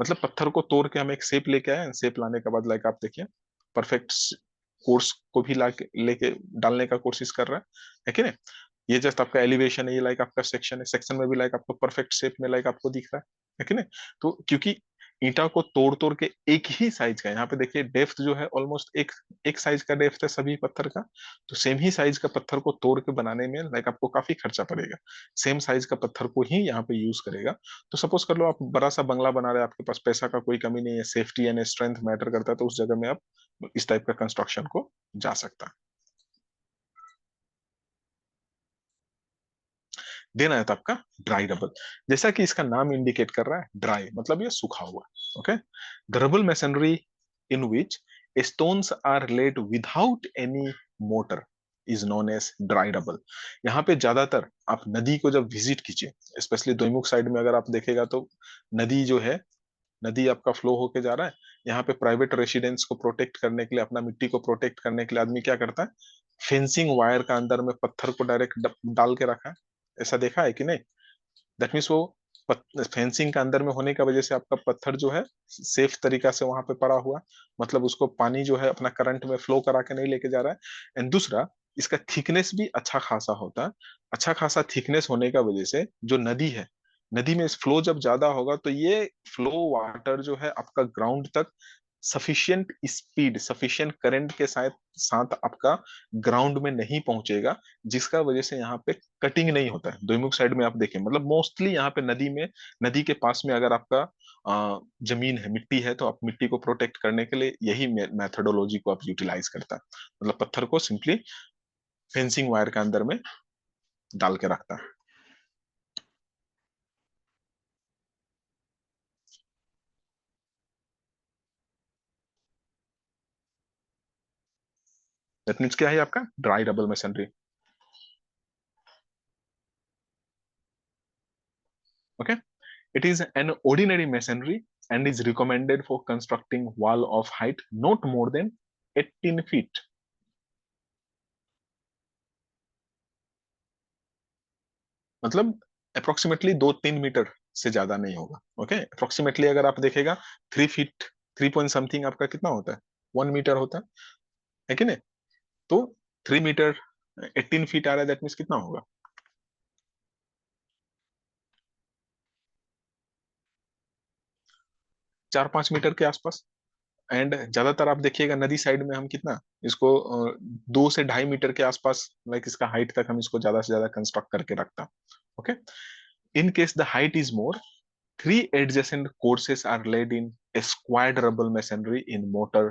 मतलब पत्थर को तोड़ के हम एक शेप लेके आए, शेप लाने के बाद लाइक आप देखिए परफेक्ट कोर्स को भी ला के लेके डालने का कोशिश कर रहा है कि नहीं? ये जस्ट आपका एलिवेशन है, ये लाइक आपका सेक्शन है, सेक्शन में भी लाइक आपको परफेक्ट शेप में लाइक आपको दिख रहा है कि नहीं। तो क्योंकि ईंटा को तोड़ तोड़ के एक ही साइज का, यहाँ पे देखिए डेप्थ जो है ऑलमोस्ट एक एक साइज का डेप्थ है सभी पत्थर का, तो सेम ही साइज का पत्थर को तोड़ के बनाने में लाइक आपको काफी खर्चा पड़ेगा, सेम साइज का पत्थर को ही यहाँ पे यूज करेगा। तो सपोज कर लो आप बड़ा सा बंगला बना रहे हैं, आपके पास पैसा का कोई कमी नहीं है, सेफ्टी एंड स्ट्रेंथ मैटर करता है, तो उस जगह में आप इस टाइप का कंस्ट्रक्शन को जा सकता है। देना है तो आपका ड्राई रबल, जैसा कि इसका नाम इंडिकेट कर रहा है, ड्राई मतलब ये सूखा हुआ। Okay, the rubble masonry in which stones are laid without any mortar is known as dry rubble. यहाँ पे ज्यादातर आप नदी को जब विजिट कीजिए, स्पेशली दोईमुख साइड में अगर आप देखेगा तो नदी जो है, नदी आपका फ्लो होके जा रहा है, यहाँ पे प्राइवेट रेसिडेंस को प्रोटेक्ट करने के लिए, अपना मिट्टी को प्रोटेक्ट करने के लिए आदमी क्या करता है, फेंसिंग वायर का अंदर में पत्थर को डायरेक्ट डाल के रखा है। ऐसा देखा है कि नहीं? दैट मीन्स वो फेंसिंग का अंदर में होने का वजह से आपका पत्थर जो है सेफ तरीका से वहां पे पड़ा हुआ, मतलब उसको पानी जो है अपना करंट में फ्लो करा के नहीं लेके जा रहा है। एंड दूसरा, इसका थिकनेस भी अच्छा खासा होता है। अच्छा खासा थिकनेस होने का वजह से जो नदी है, नदी में फ्लो जब ज्यादा होगा तो ये फ्लो वाटर जो है आपका ग्राउंड तक सफिशियंट स्पीड, सफिशियंट करंट के साथ साथ आपका ग्राउंड में नहीं पहुंचेगा, जिसका वजह से यहाँ पे कटिंग नहीं होता है। दोईमुख साइड में आप देखें, मतलब मोस्टली यहाँ पे नदी में, नदी के पास में अगर आपका जमीन है, मिट्टी है, तो आप मिट्टी को प्रोटेक्ट करने के लिए यही मेथोडोलॉजी को आप यूटिलाइज करता है, मतलब पत्थर को सिंपली फेंसिंग वायर के अंदर में डाल के रखता है। दैट मीन्स क्या है आपका dry double masonry. Okay, it is an ordinary masonry and is recommended for constructing wall of height not more than 18 feet। मतलब अप्रोक्सीमेटली 2-3 मीटर से ज्यादा नहीं होगा। ओके, अप्रोक्सीमेटली अगर आप देखेगा 3 फीट, 3 पॉइंट समथिंग आपका कितना होता है, 1 मीटर होता है कि नहीं? तो 3 मीटर 18 फीट आ रहा है, दैट मीन्स कितना होगा, 4-5 मीटर के आसपास। एंड ज्यादातर आप देखिएगा नदी साइड में हम कितना इसको 2 से 2.5 मीटर के आसपास, लाइक इसका हाइट तक हम इसको ज्यादा से ज्यादा कंस्ट्रक्ट करके रखता। Okay, in case the height is more, three adjacent courses are laid in a squared rubble masonry in mortar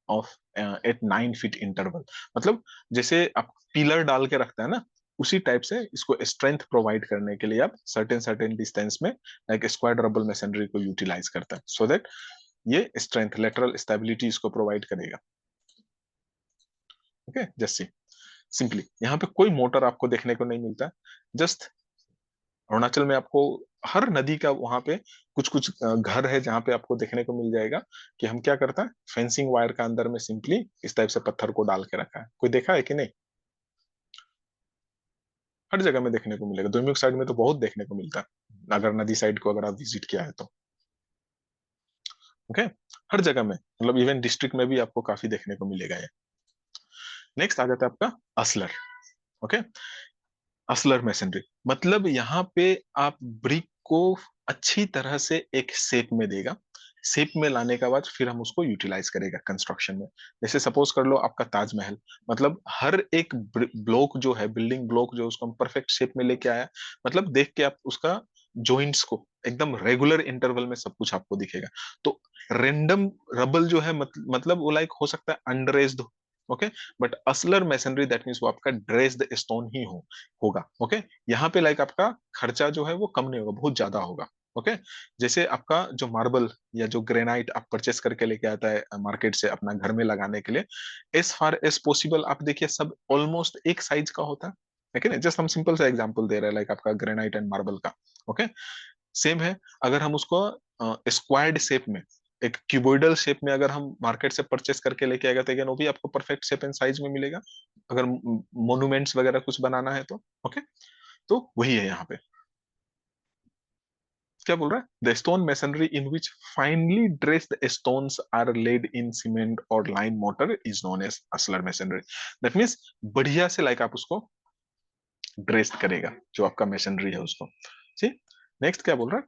of at 9 feet interval। मतलब जैसे आप पिलर डाल के रखते हैं ना, उसी टाइप से इसको स्ट्रेंथ प्रोवाइड करने के लिए आप सर्टेन सर्टेन डिस्टेंस में लाइक स्क्वाड रबल मैसनरी को यूटिलाइज करता है, सो दैट ये स्ट्रेंथ, लेटरल स्टेबिलिटी इसको प्रोवाइड करेगा। ओके, जस्ट सी सिंपली यहाँ पे कोई मोटर आपको देखने को नहीं मिलता, जस्ट अरुणाचल में आपको हर नदी का वहां पे कुछ कुछ घर है जहां पे आपको देखने को मिल जाएगा कि हम क्या करता है, फेंसिंग वायर का अंदर में सिंपली इस टाइप से पत्थर को डाल के रखा है। कोई देखा है कि नहीं? हर जगह में देखने को मिलेगा, दोईमुख साइड में तो बहुत देखने को मिलता है, अगर नदी साइड को अगर आप विजिट किया है तो। ओके, हर जगह में, मतलब इवन डिस्ट्रिक्ट में भी आपको काफी देखने को मिलेगा ये। नेक्स्ट आ जाता है आपका असलर। ओके, असलर मैसनरी मतलब यहाँ पे आप ब्रिक को अच्छी तरह से एक शेप में देगा, शेप में लाने के बाद फिर हम उसको यूटिलाइज करेगा कंस्ट्रक्शन में। जैसे सपोज कर लो आपका ताजमहल, मतलब हर एक ब्लॉक जो है, बिल्डिंग ब्लॉक जो, उसको हम परफेक्ट शेप में लेके आया, मतलब देख के आप उसका जॉइंट्स को एकदम रेगुलर इंटरवल में सब कुछ आपको दिखेगा। तो रेंडम रबल जो है मतलब वो लाइक हो सकता है undressed, okay, but ashlar masonry that means वो आपका ड्रेस्ड स्टोन ही होगा। ओके, यहाँ पे लाइक आपका खर्चा जो है वो कम नहीं होगा, बहुत ज्यादा होगा। ओके, जैसे आपका जो मार्बल या जो ग्रेनाइट आप परचेस करके लेके आता है मार्केट से अपना घर में लगाने के लिए, एज फार एज पॉसिबल आप देखिए सब ऑलमोस्ट एक साइज का होता है कि नहीं? जस्ट हम सिंपल सा एग्जांपल दे रहे हैं लाइक आपका ग्रेनाइट एंड मार्बल का। ओके, सेम है, अगर हम उसको स्क्वायर्ड शेप में, एक क्यूबोइडल शेप में अगर हम मार्केट से परचेस करके लेके आएगा तो again वो भी आपको परफेक्ट शेप एंड साइज में मिलेगा, अगर मोन्यूमेंट्स वगैरह कुछ बनाना है तो। ओके, तो वही है यहाँ पे, क्या बोल रहा है, the stone masonry in which finely dressed stones are laid in cement or lime mortar is known as ashlar masonry. That means बढ़िया से लाइक आप उसको ड्रेस्ड करेगा जो आपका मैसनरी है उसको। ठीक, नेक्स्ट क्या बोल रहा है,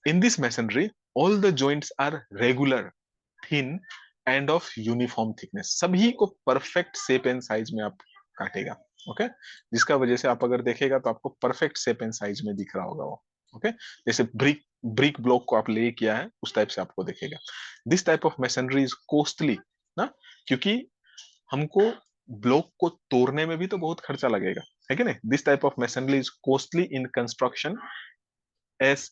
in this masonry all the joints are regular, thin and of uniform thickness, सभी को परफेक्ट शेप एंड साइज में आप काटेगा। ओके, जिसका वजह से आप अगर देखेगा तो आपको परफेक्ट शेप एंड साइज में दिख रहा होगा वो। ओके, जैसे ब्रिक ब्रिक ब्लॉक को आप ले किया है उस टाइप से आपको दिखेगा। This type of masonry is costly ना, क्योंकि हमको ब्लॉक को तोड़ने में भी तो बहुत खर्चा लगेगा, है कि नहीं। This type of masonry is costly in construction as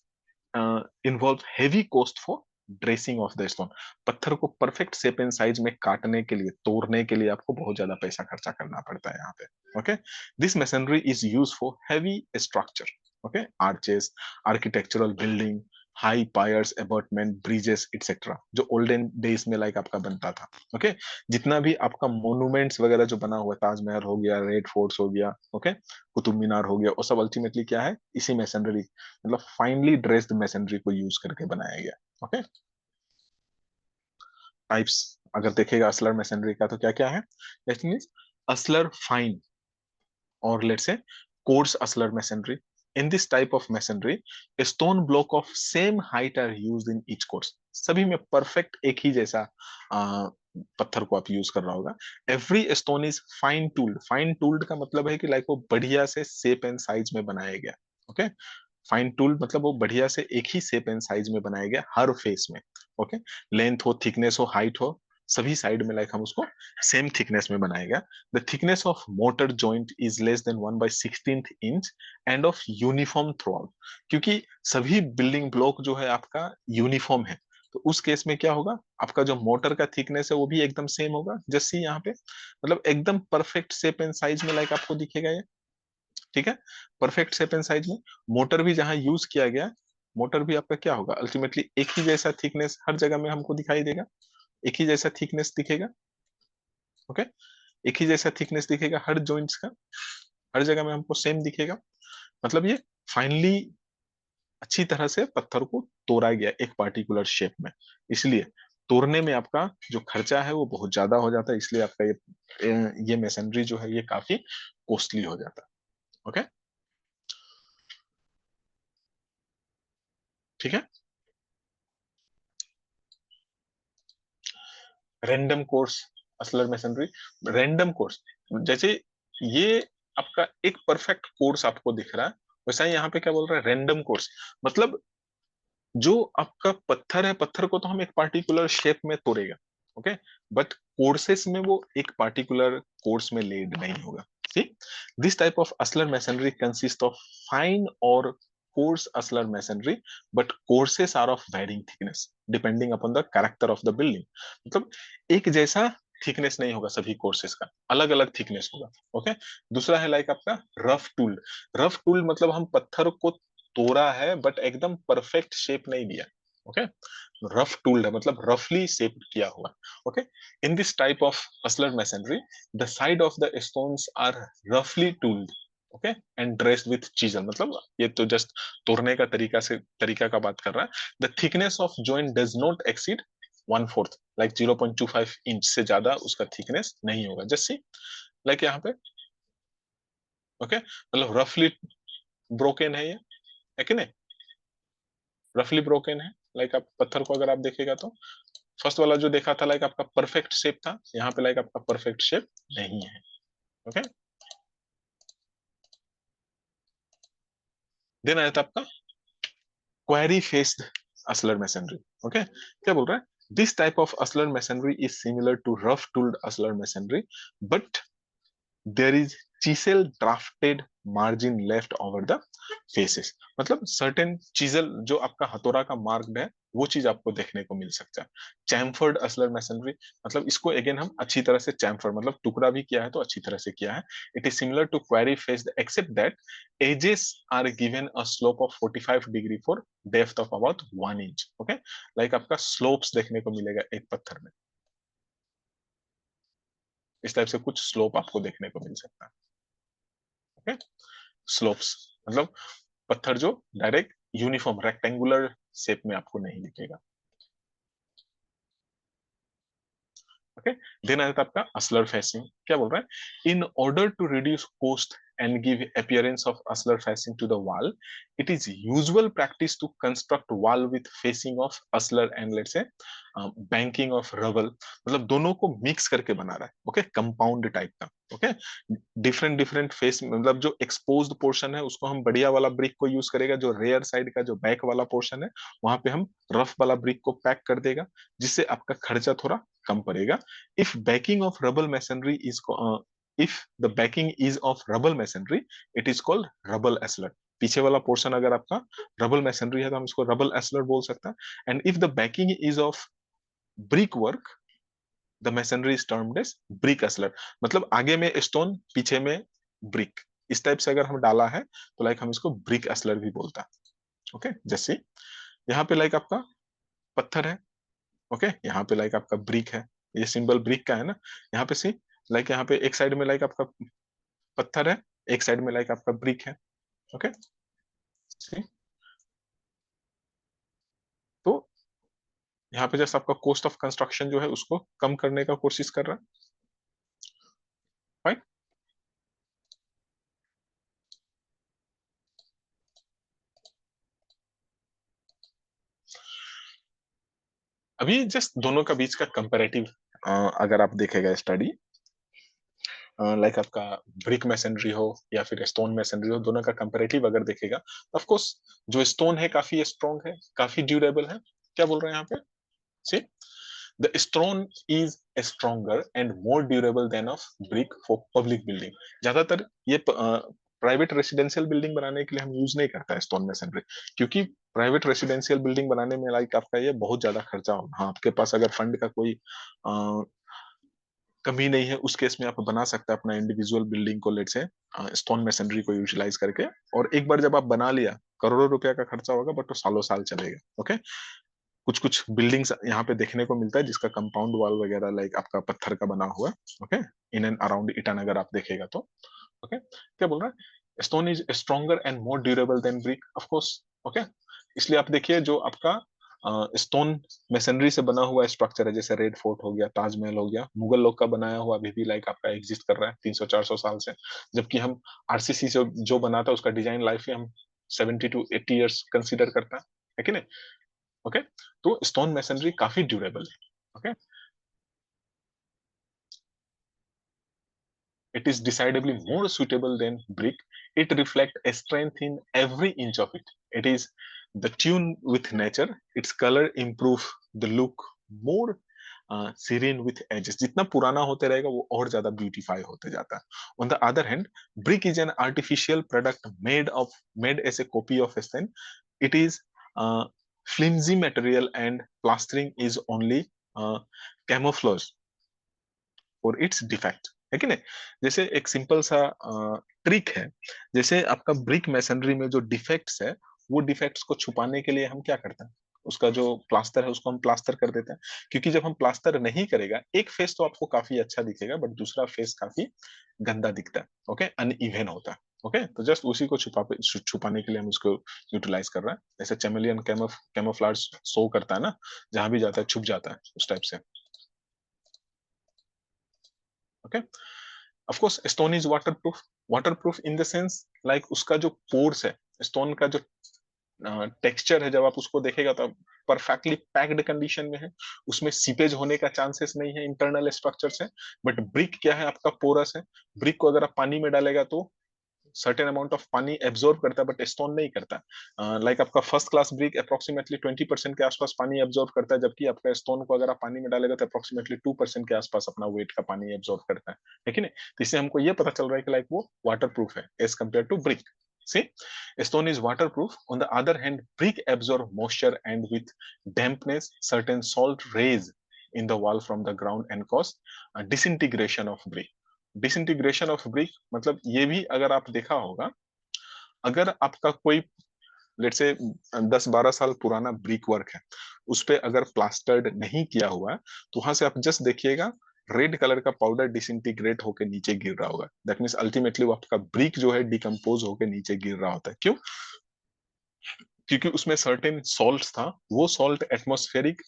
involve heavy cost for dressing of the stone. पत्थर को परफेक्ट शेप एंड साइज में काटने के लिए, तोड़ने के लिए आपको बहुत ज्यादा पैसा खर्चा करना पड़ता है यहाँ पे। Okay, this machinery is use for heavy structure, okay, arches, architectural building, high piers, abutment, bridges etcetera, जो ओल्डन डेज में लाइक आपका बनता था। ओके, जितना भी आपका मोन्यूमेंट्स वगैरह जो बना हुआ, ताजमहल हो गया, रेड फोर्ट्स हो गया, ओके, कुतुब मीनार हो गया, वो सब अल्टीमेटली क्या है, इसी मैसनरी, मतलब फाइनली ड्रेस्ड मैसनरी को यूज करके बनाया गया। ओके, टाइप्स अगर देखेगा असलर मैसनरी का तो क्या क्या है, that means ashlar fine or let's say course ashlar masonry. In this type of masonry stone block of same height are used in each course, सभी में परफेक्ट एक ही जैसा पत्थर को आप यूज कर रहा होगा। Every stone is fine tooled, fine tooled का मतलब है कि लाइक वो बढ़िया से शेप एंड साइज में बनाया गया। ओके, फाइन टूल मतलब वो बढ़िया से एक ही शेप एंड साइज में बनाया गया हर फेस में। ओके, लेंथ हो, थिकनेस हो, हाइट हो, सभी साइड में लाइक हम उसको सेम थिकनेस में बनाया गया। The thickness of motor joint is less than 1/16 inch and of uniform through out, क्योंकि सभी बिल्डिंग ब्लॉक जो है आपका यूनिफॉर्म है, तो उस केस में क्या होगा, आपका जो मोटर का थिकनेस है वो भी एकदम सेम होगा। जैसे यहाँ पे मतलब एकदम परफेक्ट शेप एंड साइज में लाइक आपको दिखेगा ये। ठीक है, परफेक्ट शेप एंड साइज में मोटर भी जहां यूज किया गया, मोटर भी आपका क्या होगा, अल्टीमेटली एक ही जैसा थिकनेस हर जगह में हमको दिखाई देगा, एक ही जैसा थिकनेस दिखेगा। ओके, एक ही जैसा थिकनेस दिखेगा हर जॉइंट्स का, हर जगह में हमको सेम दिखेगा। मतलब ये फाइनली अच्छी तरह से पत्थर को तोड़ा गया एक पार्टिकुलर शेप में, इसलिए तोड़ने में आपका जो खर्चा है वो बहुत ज्यादा हो जाता है, इसलिए आपका ये मैसनरी जो है ये काफी कॉस्टली हो जाता है। ओके, ठीक है। Random course ashlar masonry, random course, जैसे ये आपका एक परफेक्ट कोर्स आपको दिख रहा है, वैसा ही यहाँ पे क्या बोल रहा है, रैंडम कोर्स, मतलब जो आपका पत्थर है, पत्थर को तो हम एक पार्टिकुलर शेप में तोड़ेगा, ओके, बट कोर्सेस में वो एक पार्टिकुलर कोर्स में लेड नहीं होगा। See, this type of ashlar masonry consist of fine or course ashlar masonry, but courses are of varying thickness depending upon the character of the building, मतलब एक जैसा thickness नहीं होगा, सभी कोर्सेस का अलग अलग थिकनेस होगा। ओके, दूसरा है लाइक आपका रफ टूल, रफ टूल मतलब हम पत्थर को तोड़ा है बट एकदम परफेक्ट शेप नहीं दिया। ओके, रफ टूल्ड है मतलब रफली शेप किया हुआ। Okay, in this type of ashlar masonry the side of the stones are रफली tooled, okay, and dressed with chisel, मतलब ये तो जस्ट तोड़ने का तरीका का बात कर रहा है। The thickness of joint does not exceed 1/4, like 0.25 inch से ज्यादा उसका थिकनेस नहीं होगा, जस्ट सी लाइक यहाँ पे। ओके, मतलब रफली ब्रोकन है कि नहीं, रफली ब्रोकन है। लाइक आप पत्थर को अगर आप देखेगा तो फर्स्ट वाला जो देखा था लाइक आपका परफेक्ट शेप था, यहाँ पे लाइक आपका परफेक्ट शेप नहीं है। ओके, देन आया था आपका quarry faced ashlar masonry. Okay, क्या बोल रहा है, this type of ashlar masonry is similar to rough tooled ashlar masonry, but there is chisel drafted margin left over the faces, मतलब सर्टेन चीजल जो आपका हथौड़ा का मार्ग है वो चीज आपको देखने को मिल सकता है। चैम्फर्ड असलर मैसनरी, मतलब इसको अगेन हम अच्छी तरह से चैम्फर मतलब टुकड़ा भी किया है तो अच्छी तरह से किया है। It is similar to quarry faced except that edges are given a slope of 45 degree for depth of about 1 inch. Okay, like आपका स्लोप्स देखने को मिलेगा एक पत्थर में, इस टाइप से कुछ स्लोप आपको देखने को मिल सकता है। ओके, स्लोप्स मतलब पत्थर जो डायरेक्ट यूनिफॉर्म रेक्टेंगुलर शेप में आपको नहीं दिखेगा। ओके, देन आता है आपका असलर फेसिंग, क्या बोल रहा है, in order to reduce cost and give appearance of aslar facing to the wall. It is usual practice to construct wall with facing of aslar and let's say banking of rubble. मतलब दोनों को mix करके बना रहा है, okay, compound type का, okay, different different face, मतलब जो एक्सपोज्ड पोर्शन है उसको हम बढ़िया वाला ब्रिक को यूज करेगा, जो रेयर साइड का जो बैक वाला पोर्शन है वहां पे हम रफ वाला ब्रिक को पैक कर देगा, जिससे आपका खर्चा थोड़ा कम पड़ेगा. If backing of rubble masonry is if the backing is of rubble masonry, it is called rubble aslar. पीछे वाला पोर्शन अगर आपका रबल मैसनरी है तो हम इसको रबल एस्लर बोल सकते हैं. And if the backing is of brick work, the masonry is termed as brick ashlar. मतलब आगे में स्टोन, पीछे में ब्रिक, इस टाइप से अगर हम डाला है तो लाइक हम इसको ब्रिक एस्लर भी बोलता है. ओके, जैसे यहाँ पे लाइक आपका पत्थर है, ओके, यहाँ पे लाइक आपका ब्रिक है, ये सिंबल ब्रिक का है ना, यहाँ पे सी लाइक यहाँ पे एक साइड में लाइक आपका पत्थर है, एक साइड में लाइक आपका ब्रिक है, ओके. तो यहाँ पे जैसे आपका कॉस्ट ऑफ कंस्ट्रक्शन जो है उसको कम करने का कोशिश कर रहा है, राइट. अभी जस्ट दोनों का बीच का कंपैरेटिव अगर आप देखेगा स्टडी, लाइक आपका ब्रिक मैसनरी हो या फिर स्टोन मैसनरी हो, दोनों का कंपैरेटिव अगर देखेगा, ऑफ कोर्स जो स्टोन है काफी स्ट्रॉन्ग है, काफी ड्यूरेबल है. क्या बोल रहे हैं यहाँ पे, सी the stone is stronger and more durable than of brick for public building. ज्यादातर ये प्राइवेट रेसिडेंशियल बिल्डिंग बनाने के लिए हम यूज नहीं करता है स्टोन मैसनरी, क्योंकि प्राइवेट रेसिडेंशियल बिल्डिंग बनाने में लाइक आपका ये बहुत ज्यादा खर्चा होगा. हाँ, आपके पास अगर फंड का कोई कमी नहीं है, उस केस में आप बना सकते हैं अपना इंडिविजुअल बिल्डिंग को लेट से स्टोन मैसनरी को यूटिलाइज करके, और एक बार जब आप बना लिया, करोड़ों रुपया का खर्चा होगा बट वो सालों साल चलेगा. ओके, कुछ कुछ बिल्डिंग्स यहाँ पे देखने को मिलता है जिसका कंपाउंड वॉल वगैरह लाइक आपका पत्थर का बना हुआ, okay, in and around Itanagar आप देखेगा तो, ओके. क्या बोल रहा है, stone is stronger and more durable than brick, of course, okay. इसलिए आप देखिए जो आपका स्टोन मैसनरी से बना हुआ स्ट्रक्चर है, जैसे रेड फोर्ट हो गया, ताजमहल हो गया, मुगल लोग का बनाया हुआ अभी भी लाइक आपका एग्जिस्ट कर रहा है 300-400 साल से, जबकि हम आरसीसी से जो बनाता है उसका डिजाइन लाइफ ही हम 70 to 80 years कंसिडर करता है कि नहीं, ओके. तो स्टोन मैसनरी काफी ड्यूरेबल है, okay. It is decidedly more suitable than brick. It reflects a strength in every inch of it. It is the tune with nature. Its color improve the look more serene with edges. जितना पुराना होते रहेगा वो और ज्यादा beautify होते जाता है. On the other hand, brick is an artificial product made as a copy of a stone. It is flimsy material and plastering is only camouflage और इट्स डिफेक्ट, है कि नहीं. जैसे एक सिंपल सा ट्रिक है, जैसे आपका ब्रिक मैसनरी में जो डिफेक्ट्स है, वो डिफेक्ट्स को छुपाने के लिए हम क्या करते हैं, उसका जो प्लास्टर है उसको हम प्लास्टर कर देते हैं, क्योंकि जब हम प्लास्टर नहीं करेगा, एक फेस तो आपको काफी अच्छा दिखेगा बट दूसरा फेस काफी गंदा दिखता है, ओके, अनइवन होता है, ओके. तो जस्ट उसी को छुपाने के लिए हम उसको यूटिलाइज कर रहे हैं. जैसे चैमेलियन कैमोफ्लेज शो करता है ना, जहां भी जाता है छुप जाता है, उस टाइप से, okay. Of course stone is waterproof in the sense like उसका जो पोर्स है, स्टोन का जो टेक्सचर है, जब आप उसको देखेगा तो परफेक्टली पैक्ड कंडीशन में है, उसमें सीपेज होने का चांसेस नहीं है इंटरनल स्ट्रक्चर से. बट ब्रिक क्या है, आपका पोरस है. ब्रिक को अगर आप पानी में डालेगा तो सर्टेन अमाउंट ऑफ पानी एब्जॉर्ब करता है, बट स्टोन नहीं करता. लाइक आपका फर्स्ट क्लास ब्रिक अप्रोक्सीमेटली 20% के आसपास पानी एब्जॉर्ब करता है, जबकि आपका स्टोन को अगर आप पानी में डालेगा तो अप्रोक्सीमेटली 2% के आसपास अपना वेट का पानी एब्जॉर्ब करता है कि नहीं. तो इससे हमको ये पता चल रहा है कि लाइक वो वाटर प्रूफ है as compare to brick. See, stone is waterproof. On the other hand, brick absorb moisture and with dampness, certain salt rays in the wall from the ground and cause disintegration of brick. Disintegration of brick मतलब ये भी अगर आप देखा होगा, अगर आपका कोई लेट से 10-12 साल पुराना ब्रिक वर्क है, उस पे अगर प्लास्टर्ड नहीं किया हुआ है, तो वहां से आप जस्ट देखिएगा रेड कलर का पाउडर डिसइंटीग्रेट होकर नीचे गिर रहा होगा. दैट मीन्स अल्टीमेटली वो आपका ब्रिक जो है डिकम्पोज होकर नीचे गिर रहा होता है. क्यों? क्योंकि उसमें सर्टेन सॉल्ट था, वो सॉल्ट एटमोस्फेरिक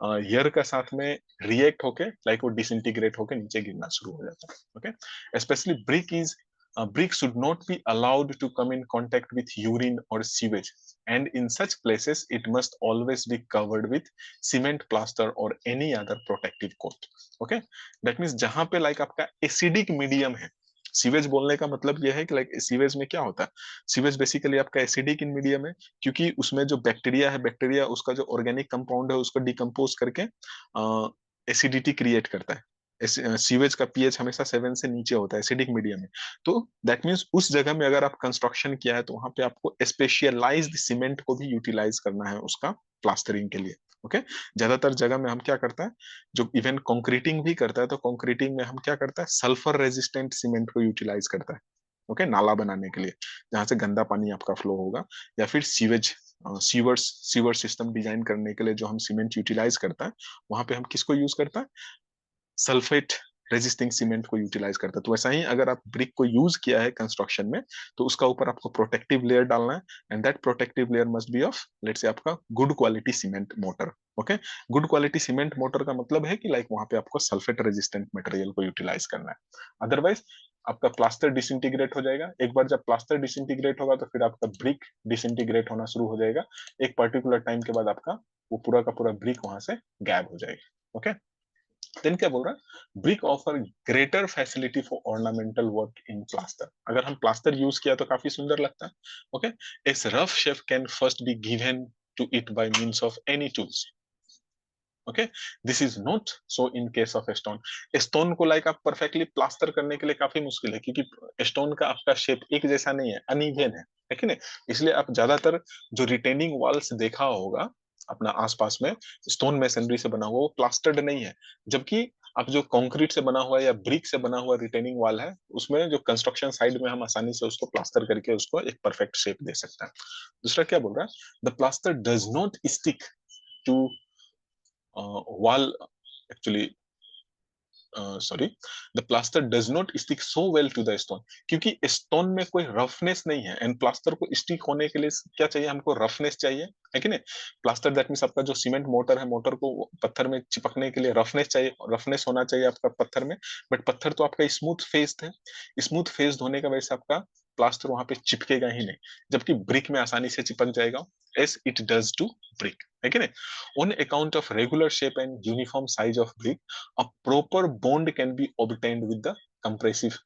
एयर का साथ में रिएक्ट होके लाइक वो डिसइंटीग्रेट होके नीचे गिरना शुरू हो जाता है, okay. Specially brick is brick should not be allowed to come in contact with urine or sewage, and in such places it must always be covered with cement, plaster or any other protective coat. Okay, that means जहां पे like आपका acidic medium है, sewage बोलने का मतलब यह है कि लाइक सीवेज में क्या होता है, सीवेज बेसिकली आपका एसिडिक इन मीडियम है, क्योंकि उसमें जो बैक्टीरिया है, बैक्टीरिया उसका जो ऑर्गेनिक कंपाउंड है उसको डिकम्पोज करके एसिडिटी क्रिएट करता है। सीवेज का पीएच हमेशा 7 से नीचे होता है एसिडिक मीडियम में। तो दैट मीन्स उस जगह में अगर आप कंस्ट्रक्शन किया है तो वहां पे आपको स्पेशलाइज्ड सीमेंट को भी यूटिलाइज करना है उसका प्लास्टरिंग के लिए। ओके, ज्यादातर जगह में हम क्या करता है, जो इवन कंक्रीटिंग भी करता है तो कंक्रीटिंग में हम क्या करता है, सल्फर रेजिस्टेंट सीमेंट को यूटिलाइज करता है। ओके, नाला बनाने के लिए जहां से गंदा पानी आपका फ्लो होगा, या फिर सीवेज सीवर सिस्टम डिजाइन करने के लिए जो हम सीमेंट यूटिलाइज करता है, वहां पे हम किसको यूज करता है, सल्फेट रेजिस्टिंग सीमेंट को यूटिलाइज करता है। तो वैसा ही अगर आप ब्रिक को यूज किया है कंस्ट्रक्शन में तो उसका ऊपर आपको प्रोटेक्टिव लेयर डालना है, and that protective layer must be of let's say आपका good quality cement mortar. Okay, good quality cement mortar का मतलब है कि लाइक वहां पे आपको सल्फेट रेजिस्टेंट मटेरियल को यूटिलाइज करना है, अदरवाइज आपका प्लास्टर डिसइंटीग्रेट हो जाएगा। एक बार जब प्लास्टर डिसइंटीग्रेट होगा तो फिर आपका ब्रिक डिसइंटीग्रेट होना शुरू हो जाएगा। एक पर्टिकुलर टाइम के बाद आपका वो पूरा का पूरा ब्रिक वहां से गायब हो जाएगा। ओके, देन क्या बोल रहा है, brick offer greater facility for ornamental work in plaster. अगर हम प्लास्टर यूज किया तो काफी सुंदर लगता है। ओके, इस rough shape can first be given to it by means of any tools. Okay, this is not so in case of stone. Stone को लाइक आप परफेक्टली प्लास्टर करने के लिए काफी मुश्किल है, क्योंकि स्टोन का आपका शेप एक जैसा नहीं है, अनइवन है कि नहीं। इसलिए आप ज्यादातर जो रिटेनिंग वॉल्स देखा होगा अपना आसपास में स्टोन मैसनरी से बना हुआ, वो प्लास्टर्ड नहीं है। जबकि आप जो कंक्रीट से बना हुआ या ब्रिक से बना हुआ रिटेनिंग वॉल है, उसमें जो कंस्ट्रक्शन साइड में हम आसानी से उसको प्लास्टर करके उसको एक परफेक्ट शेप दे सकते हैं। दूसरा क्या बोल रहा है, the plaster does not stick to wall actually sorry, the plaster does not stick so well to the stone, क्योंकि स्टोन में कोई रफनेस नहीं है, एंड प्लास्टर को स्टिक होने के लिए क्या चाहिए, हमको रफनेस चाहिए, है कि नहीं। प्लास्टर दैट मींस आपका जो सीमेंट मोटर है, मोटर को पत्थर में चिपकने के लिए रफनेस चाहिए, रफनेस होना चाहिए आपका पत्थर में। बट पत्थर तो आपका स्मूथ फेस्ड है, स्मूथ फेस्ड होने का वजह से आपका प्लास्टर वहां पे चिपकेगा ही नहीं, जबकि ब्रिक में आसानी से चिपक जाएगा, as it does to brick, है कि नहीं। On account of regular shape and uniform size of brick, a proper bond can be obtained with the compressive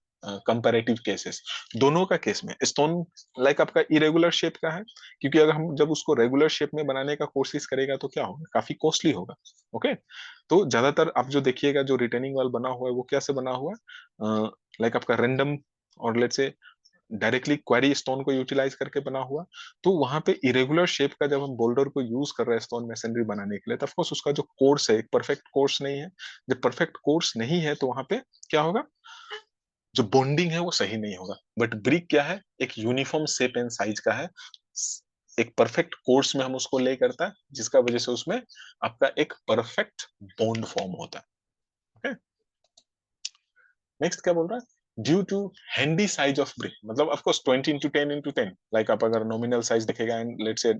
comparative cases. दोनों का केस में स्टोन लाइक आपका इरेगुलर शेप का है, क्योंकि अगर हम जब उसको रेगुलर शेप में बनाने का कोशिश करेगा तो क्या होगा, काफी कॉस्टली होगा। ओके, तो ज्यादातर आप जो देखिएगा जो रिटेनिंग वॉल बना हुआ है वो कैसे बना हुआ है, लाइक आपका रैंडम और लेट्स से डायरेक्टली क्वेरी स्टोन को यूटिलाइज करके बना हुआ। तो वहां पे इरेगुलर शेप का जब हम बोल्डर को यूज कर रहे हैं स्टोन मैसनरी बनाने के लिए, तो ऑफकोर्स उसका जो कोर्स है एक परफेक्ट कोर्स नहीं है। जब परफेक्ट कोर्स नहीं है तो वहां पे क्या होगा, जो बॉन्डिंग है वो सही नहीं होगा। बट ब्रिक क्या है, एक यूनिफॉर्म शेप एंड साइज का है, एक परफेक्ट कोर्स में हम उसको ले करता है, जिसका वजह से उसमें आपका एक परफेक्ट बॉन्ड फॉर्म होता है। ओके, नेक्स्ट क्या बोल रहा है, due to handy size of brick, मतलब ऑफकोर्स 20x10x10, लाइक आप अगर नॉमिनल साइज देखेगा and let's say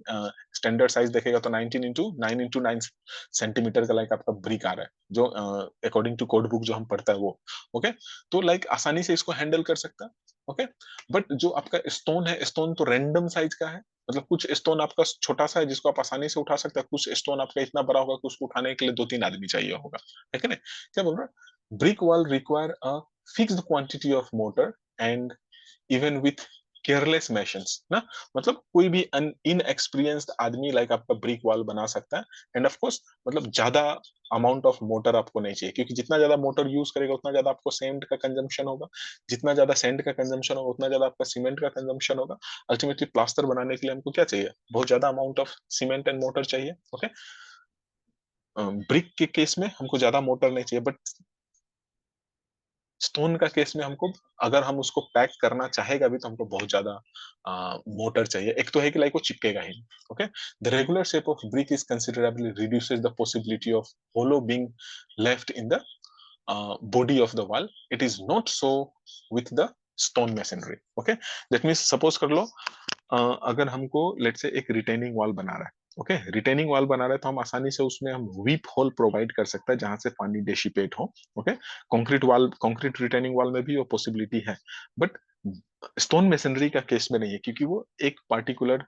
standard size देखेगा तो 19x9x9 सेंटीमीटर का लाइक आपका ब्रिक आ रहा है, जो अकॉर्डिंग टू कोड बुक जो हम पढ़ता है वो। ओके, तो लाइक आसानी से इसको हैंडल कर सकता है। ओके, बट जो आपका स्टोन है, स्टोन तो रैंडम साइज का है, मतलब कुछ स्टोन आपका छोटा सा है जिसको आप आसानी से उठा सकते हैं, कुछ स्टोन आपका इतना बड़ा होगा कि उसको उठाने के लिए 2-3 आदमी चाहिए होगा, है कि नहीं। क्या बोल रहा है, brick wall require a fixed quantity of mortar and even with careless masons ना, मतलब कोई भी इनएक्सपीरियंस्ड आदमी लाइक आपका ब्रिक वॉल बना सकता है। एंड ऑफ कोर्स मतलब ज्यादा अमाउंट ऑफ मोटर आपको नहीं चाहिए, क्योंकि जितना ज्यादा मोटर यूज करेगा उतना ज्यादा आपको सेंट का कंजम्पशन होगा, जितना ज्यादा सेंट का कंजम्पशन होगा उतना ज्यादा आपका सीमेंट का कंजम्पशन होगा। अल्टीमेटली प्लास्टर बनाने के लिए हमको क्या चाहिए, बहुत ज्यादा amount of cement and motor चाहिए। ओके, ब्रिक के केस में हमको ज्यादा मोटर नहीं चाहिए, बट स्टोन का केस में हमको अगर हम उसको पैक करना चाहेगा भी तो हमको बहुत ज्यादा मोटर चाहिए। एक तो है कि लाइक वो चिपकेगा ही। Okay, the regular shape of brick is considerably reduces the possibility of hollow being left in the body of the wall. It is not so with the stone masonry. Okay, that means suppose कर लो अगर हमको late से एक retaining wall बना रहा है, okay retaining wall बना रहा है तो हम आसानी से उसमें हम वीप होल प्रोवाइड कर सकते हैं जहां से पानी डेसिपेट हो। Okay, concrete wall, concrete retaining wall में भी वो पॉसिबिलिटी है, बट स्टोन मेसनरी का केस में नहीं है, क्योंकि वो एक पार्टिकुलर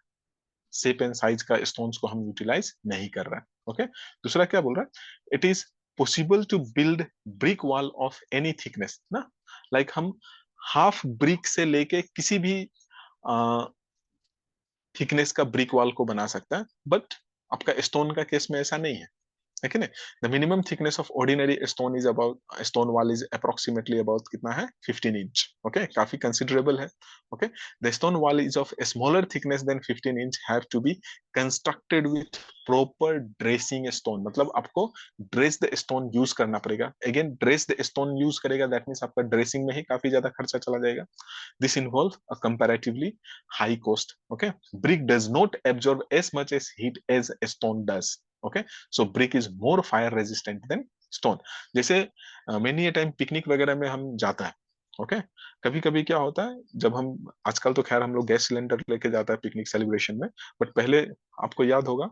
शेप एंड साइज का स्टोन्स को हम यूटिलाइज नहीं कर रहे हैं। ओके, दूसरा क्या बोल रहा है, it is possible to build brick wall of any thickness ना, लाइक हम हाफ ब्रिक से लेके किसी भी थिकनेस का ब्रिक वॉल को बना सकता है, बट आपका स्टोन का केस में ऐसा नहीं है। है कि नहीं? The minimum thickness of ordinary stone is about, stone wall is approximately about कितना है, 15 इंच। ओके, काफी कंसिडरेबल है। Okay, the stone wall is of smaller thickness than 15 inch have to be constructed with proper dressing stone, मतलब आपको dress the stone use करना पड़ेगा। Again dress the stone use करेगा, that means आपका dressing में ही काफी ज्यादा खर्चा चला जाएगा। This involves a comparatively high cost. Okay, brick does not absorb as much as heat as stone does. Okay, so brick is more fire resistant than stone. जैसे many a time पिकनिक वगैरह में हम जाता है। Okay, कभी कभी क्या होता है, जब हम, आजकल तो खैर हम लोग गैस सिलेंडर लेके जाता है पिकनिक सेलिब्रेशन में, बट पहले आपको याद होगा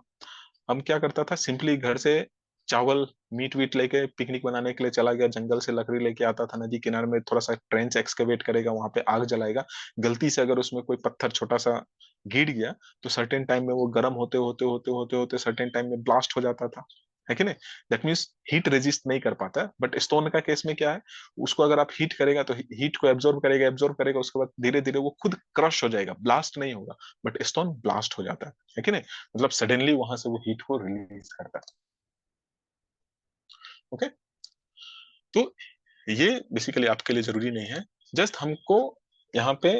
हम क्या करता था, सिंपली घर से चावल मीट वीट लेके पिकनिक बनाने के लिए चला गया, जंगल से लकड़ी लेके आता था, नदी किनारे में थोड़ा सा ट्रेंच एक्सकेवेट करेगा, वहां पे आग जलाएगा, गलती से अगर उसमें कोई पत्थर छोटा सा गिर गया तो सर्टेन टाइम में वो गर्म होते होते होते होते होते सर्टेन टाइम में ब्लास्ट हो जाता था। है कि नहीं? दैट मीन्स हीट रेजिस्ट नहीं कर पाता है। बट स्टोन का केस में क्या है, उसको अगर आप हीट करेगा तो हीट को एब्जॉर्ब करेगा, उसके बाद धीरे धीरे वो खुद क्रश हो जाएगा, ब्लास्ट नहीं होगा, बट स्टोन ब्लास्ट हो जाता है कि नहीं? मतलब सडनली वहां से वो हीट को रिलीज करता है। ओके, तो ये बेसिकली आपके लिए जरूरी नहीं है, जस्ट हमको यहाँ पे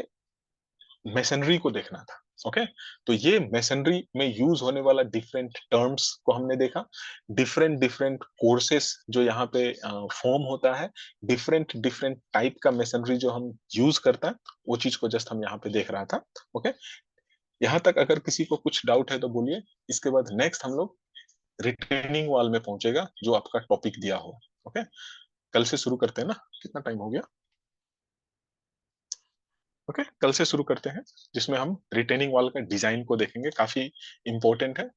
मैसनरी को देखना था। ओके, तो ये मैसनरी में यूज होने वाला डिफरेंट टर्म्स को हमने देखा, डिफरेंट डिफरेंट कोर्सेस जो यहाँ पे फॉर्म होता है, डिफरेंट डिफरेंट टाइप का मैसनरी जो हम यूज करता है, वो चीज को जस्ट हम यहाँ पे देख रहा था। ओके, यहाँ तक अगर किसी को कुछ डाउट है तो बोलिए, इसके बाद नेक्स्ट हम लोग रिटेनिंग वॉल में पहुंचेगा जो आपका टॉपिक दिया हो। ओके, कल से शुरू करते हैं ना, कितना टाइम हो गया? ओके, कल से शुरू करते हैं, जिसमें हम रिटेनिंग वॉल का डिजाइन को देखेंगे, काफी इंपॉर्टेंट है।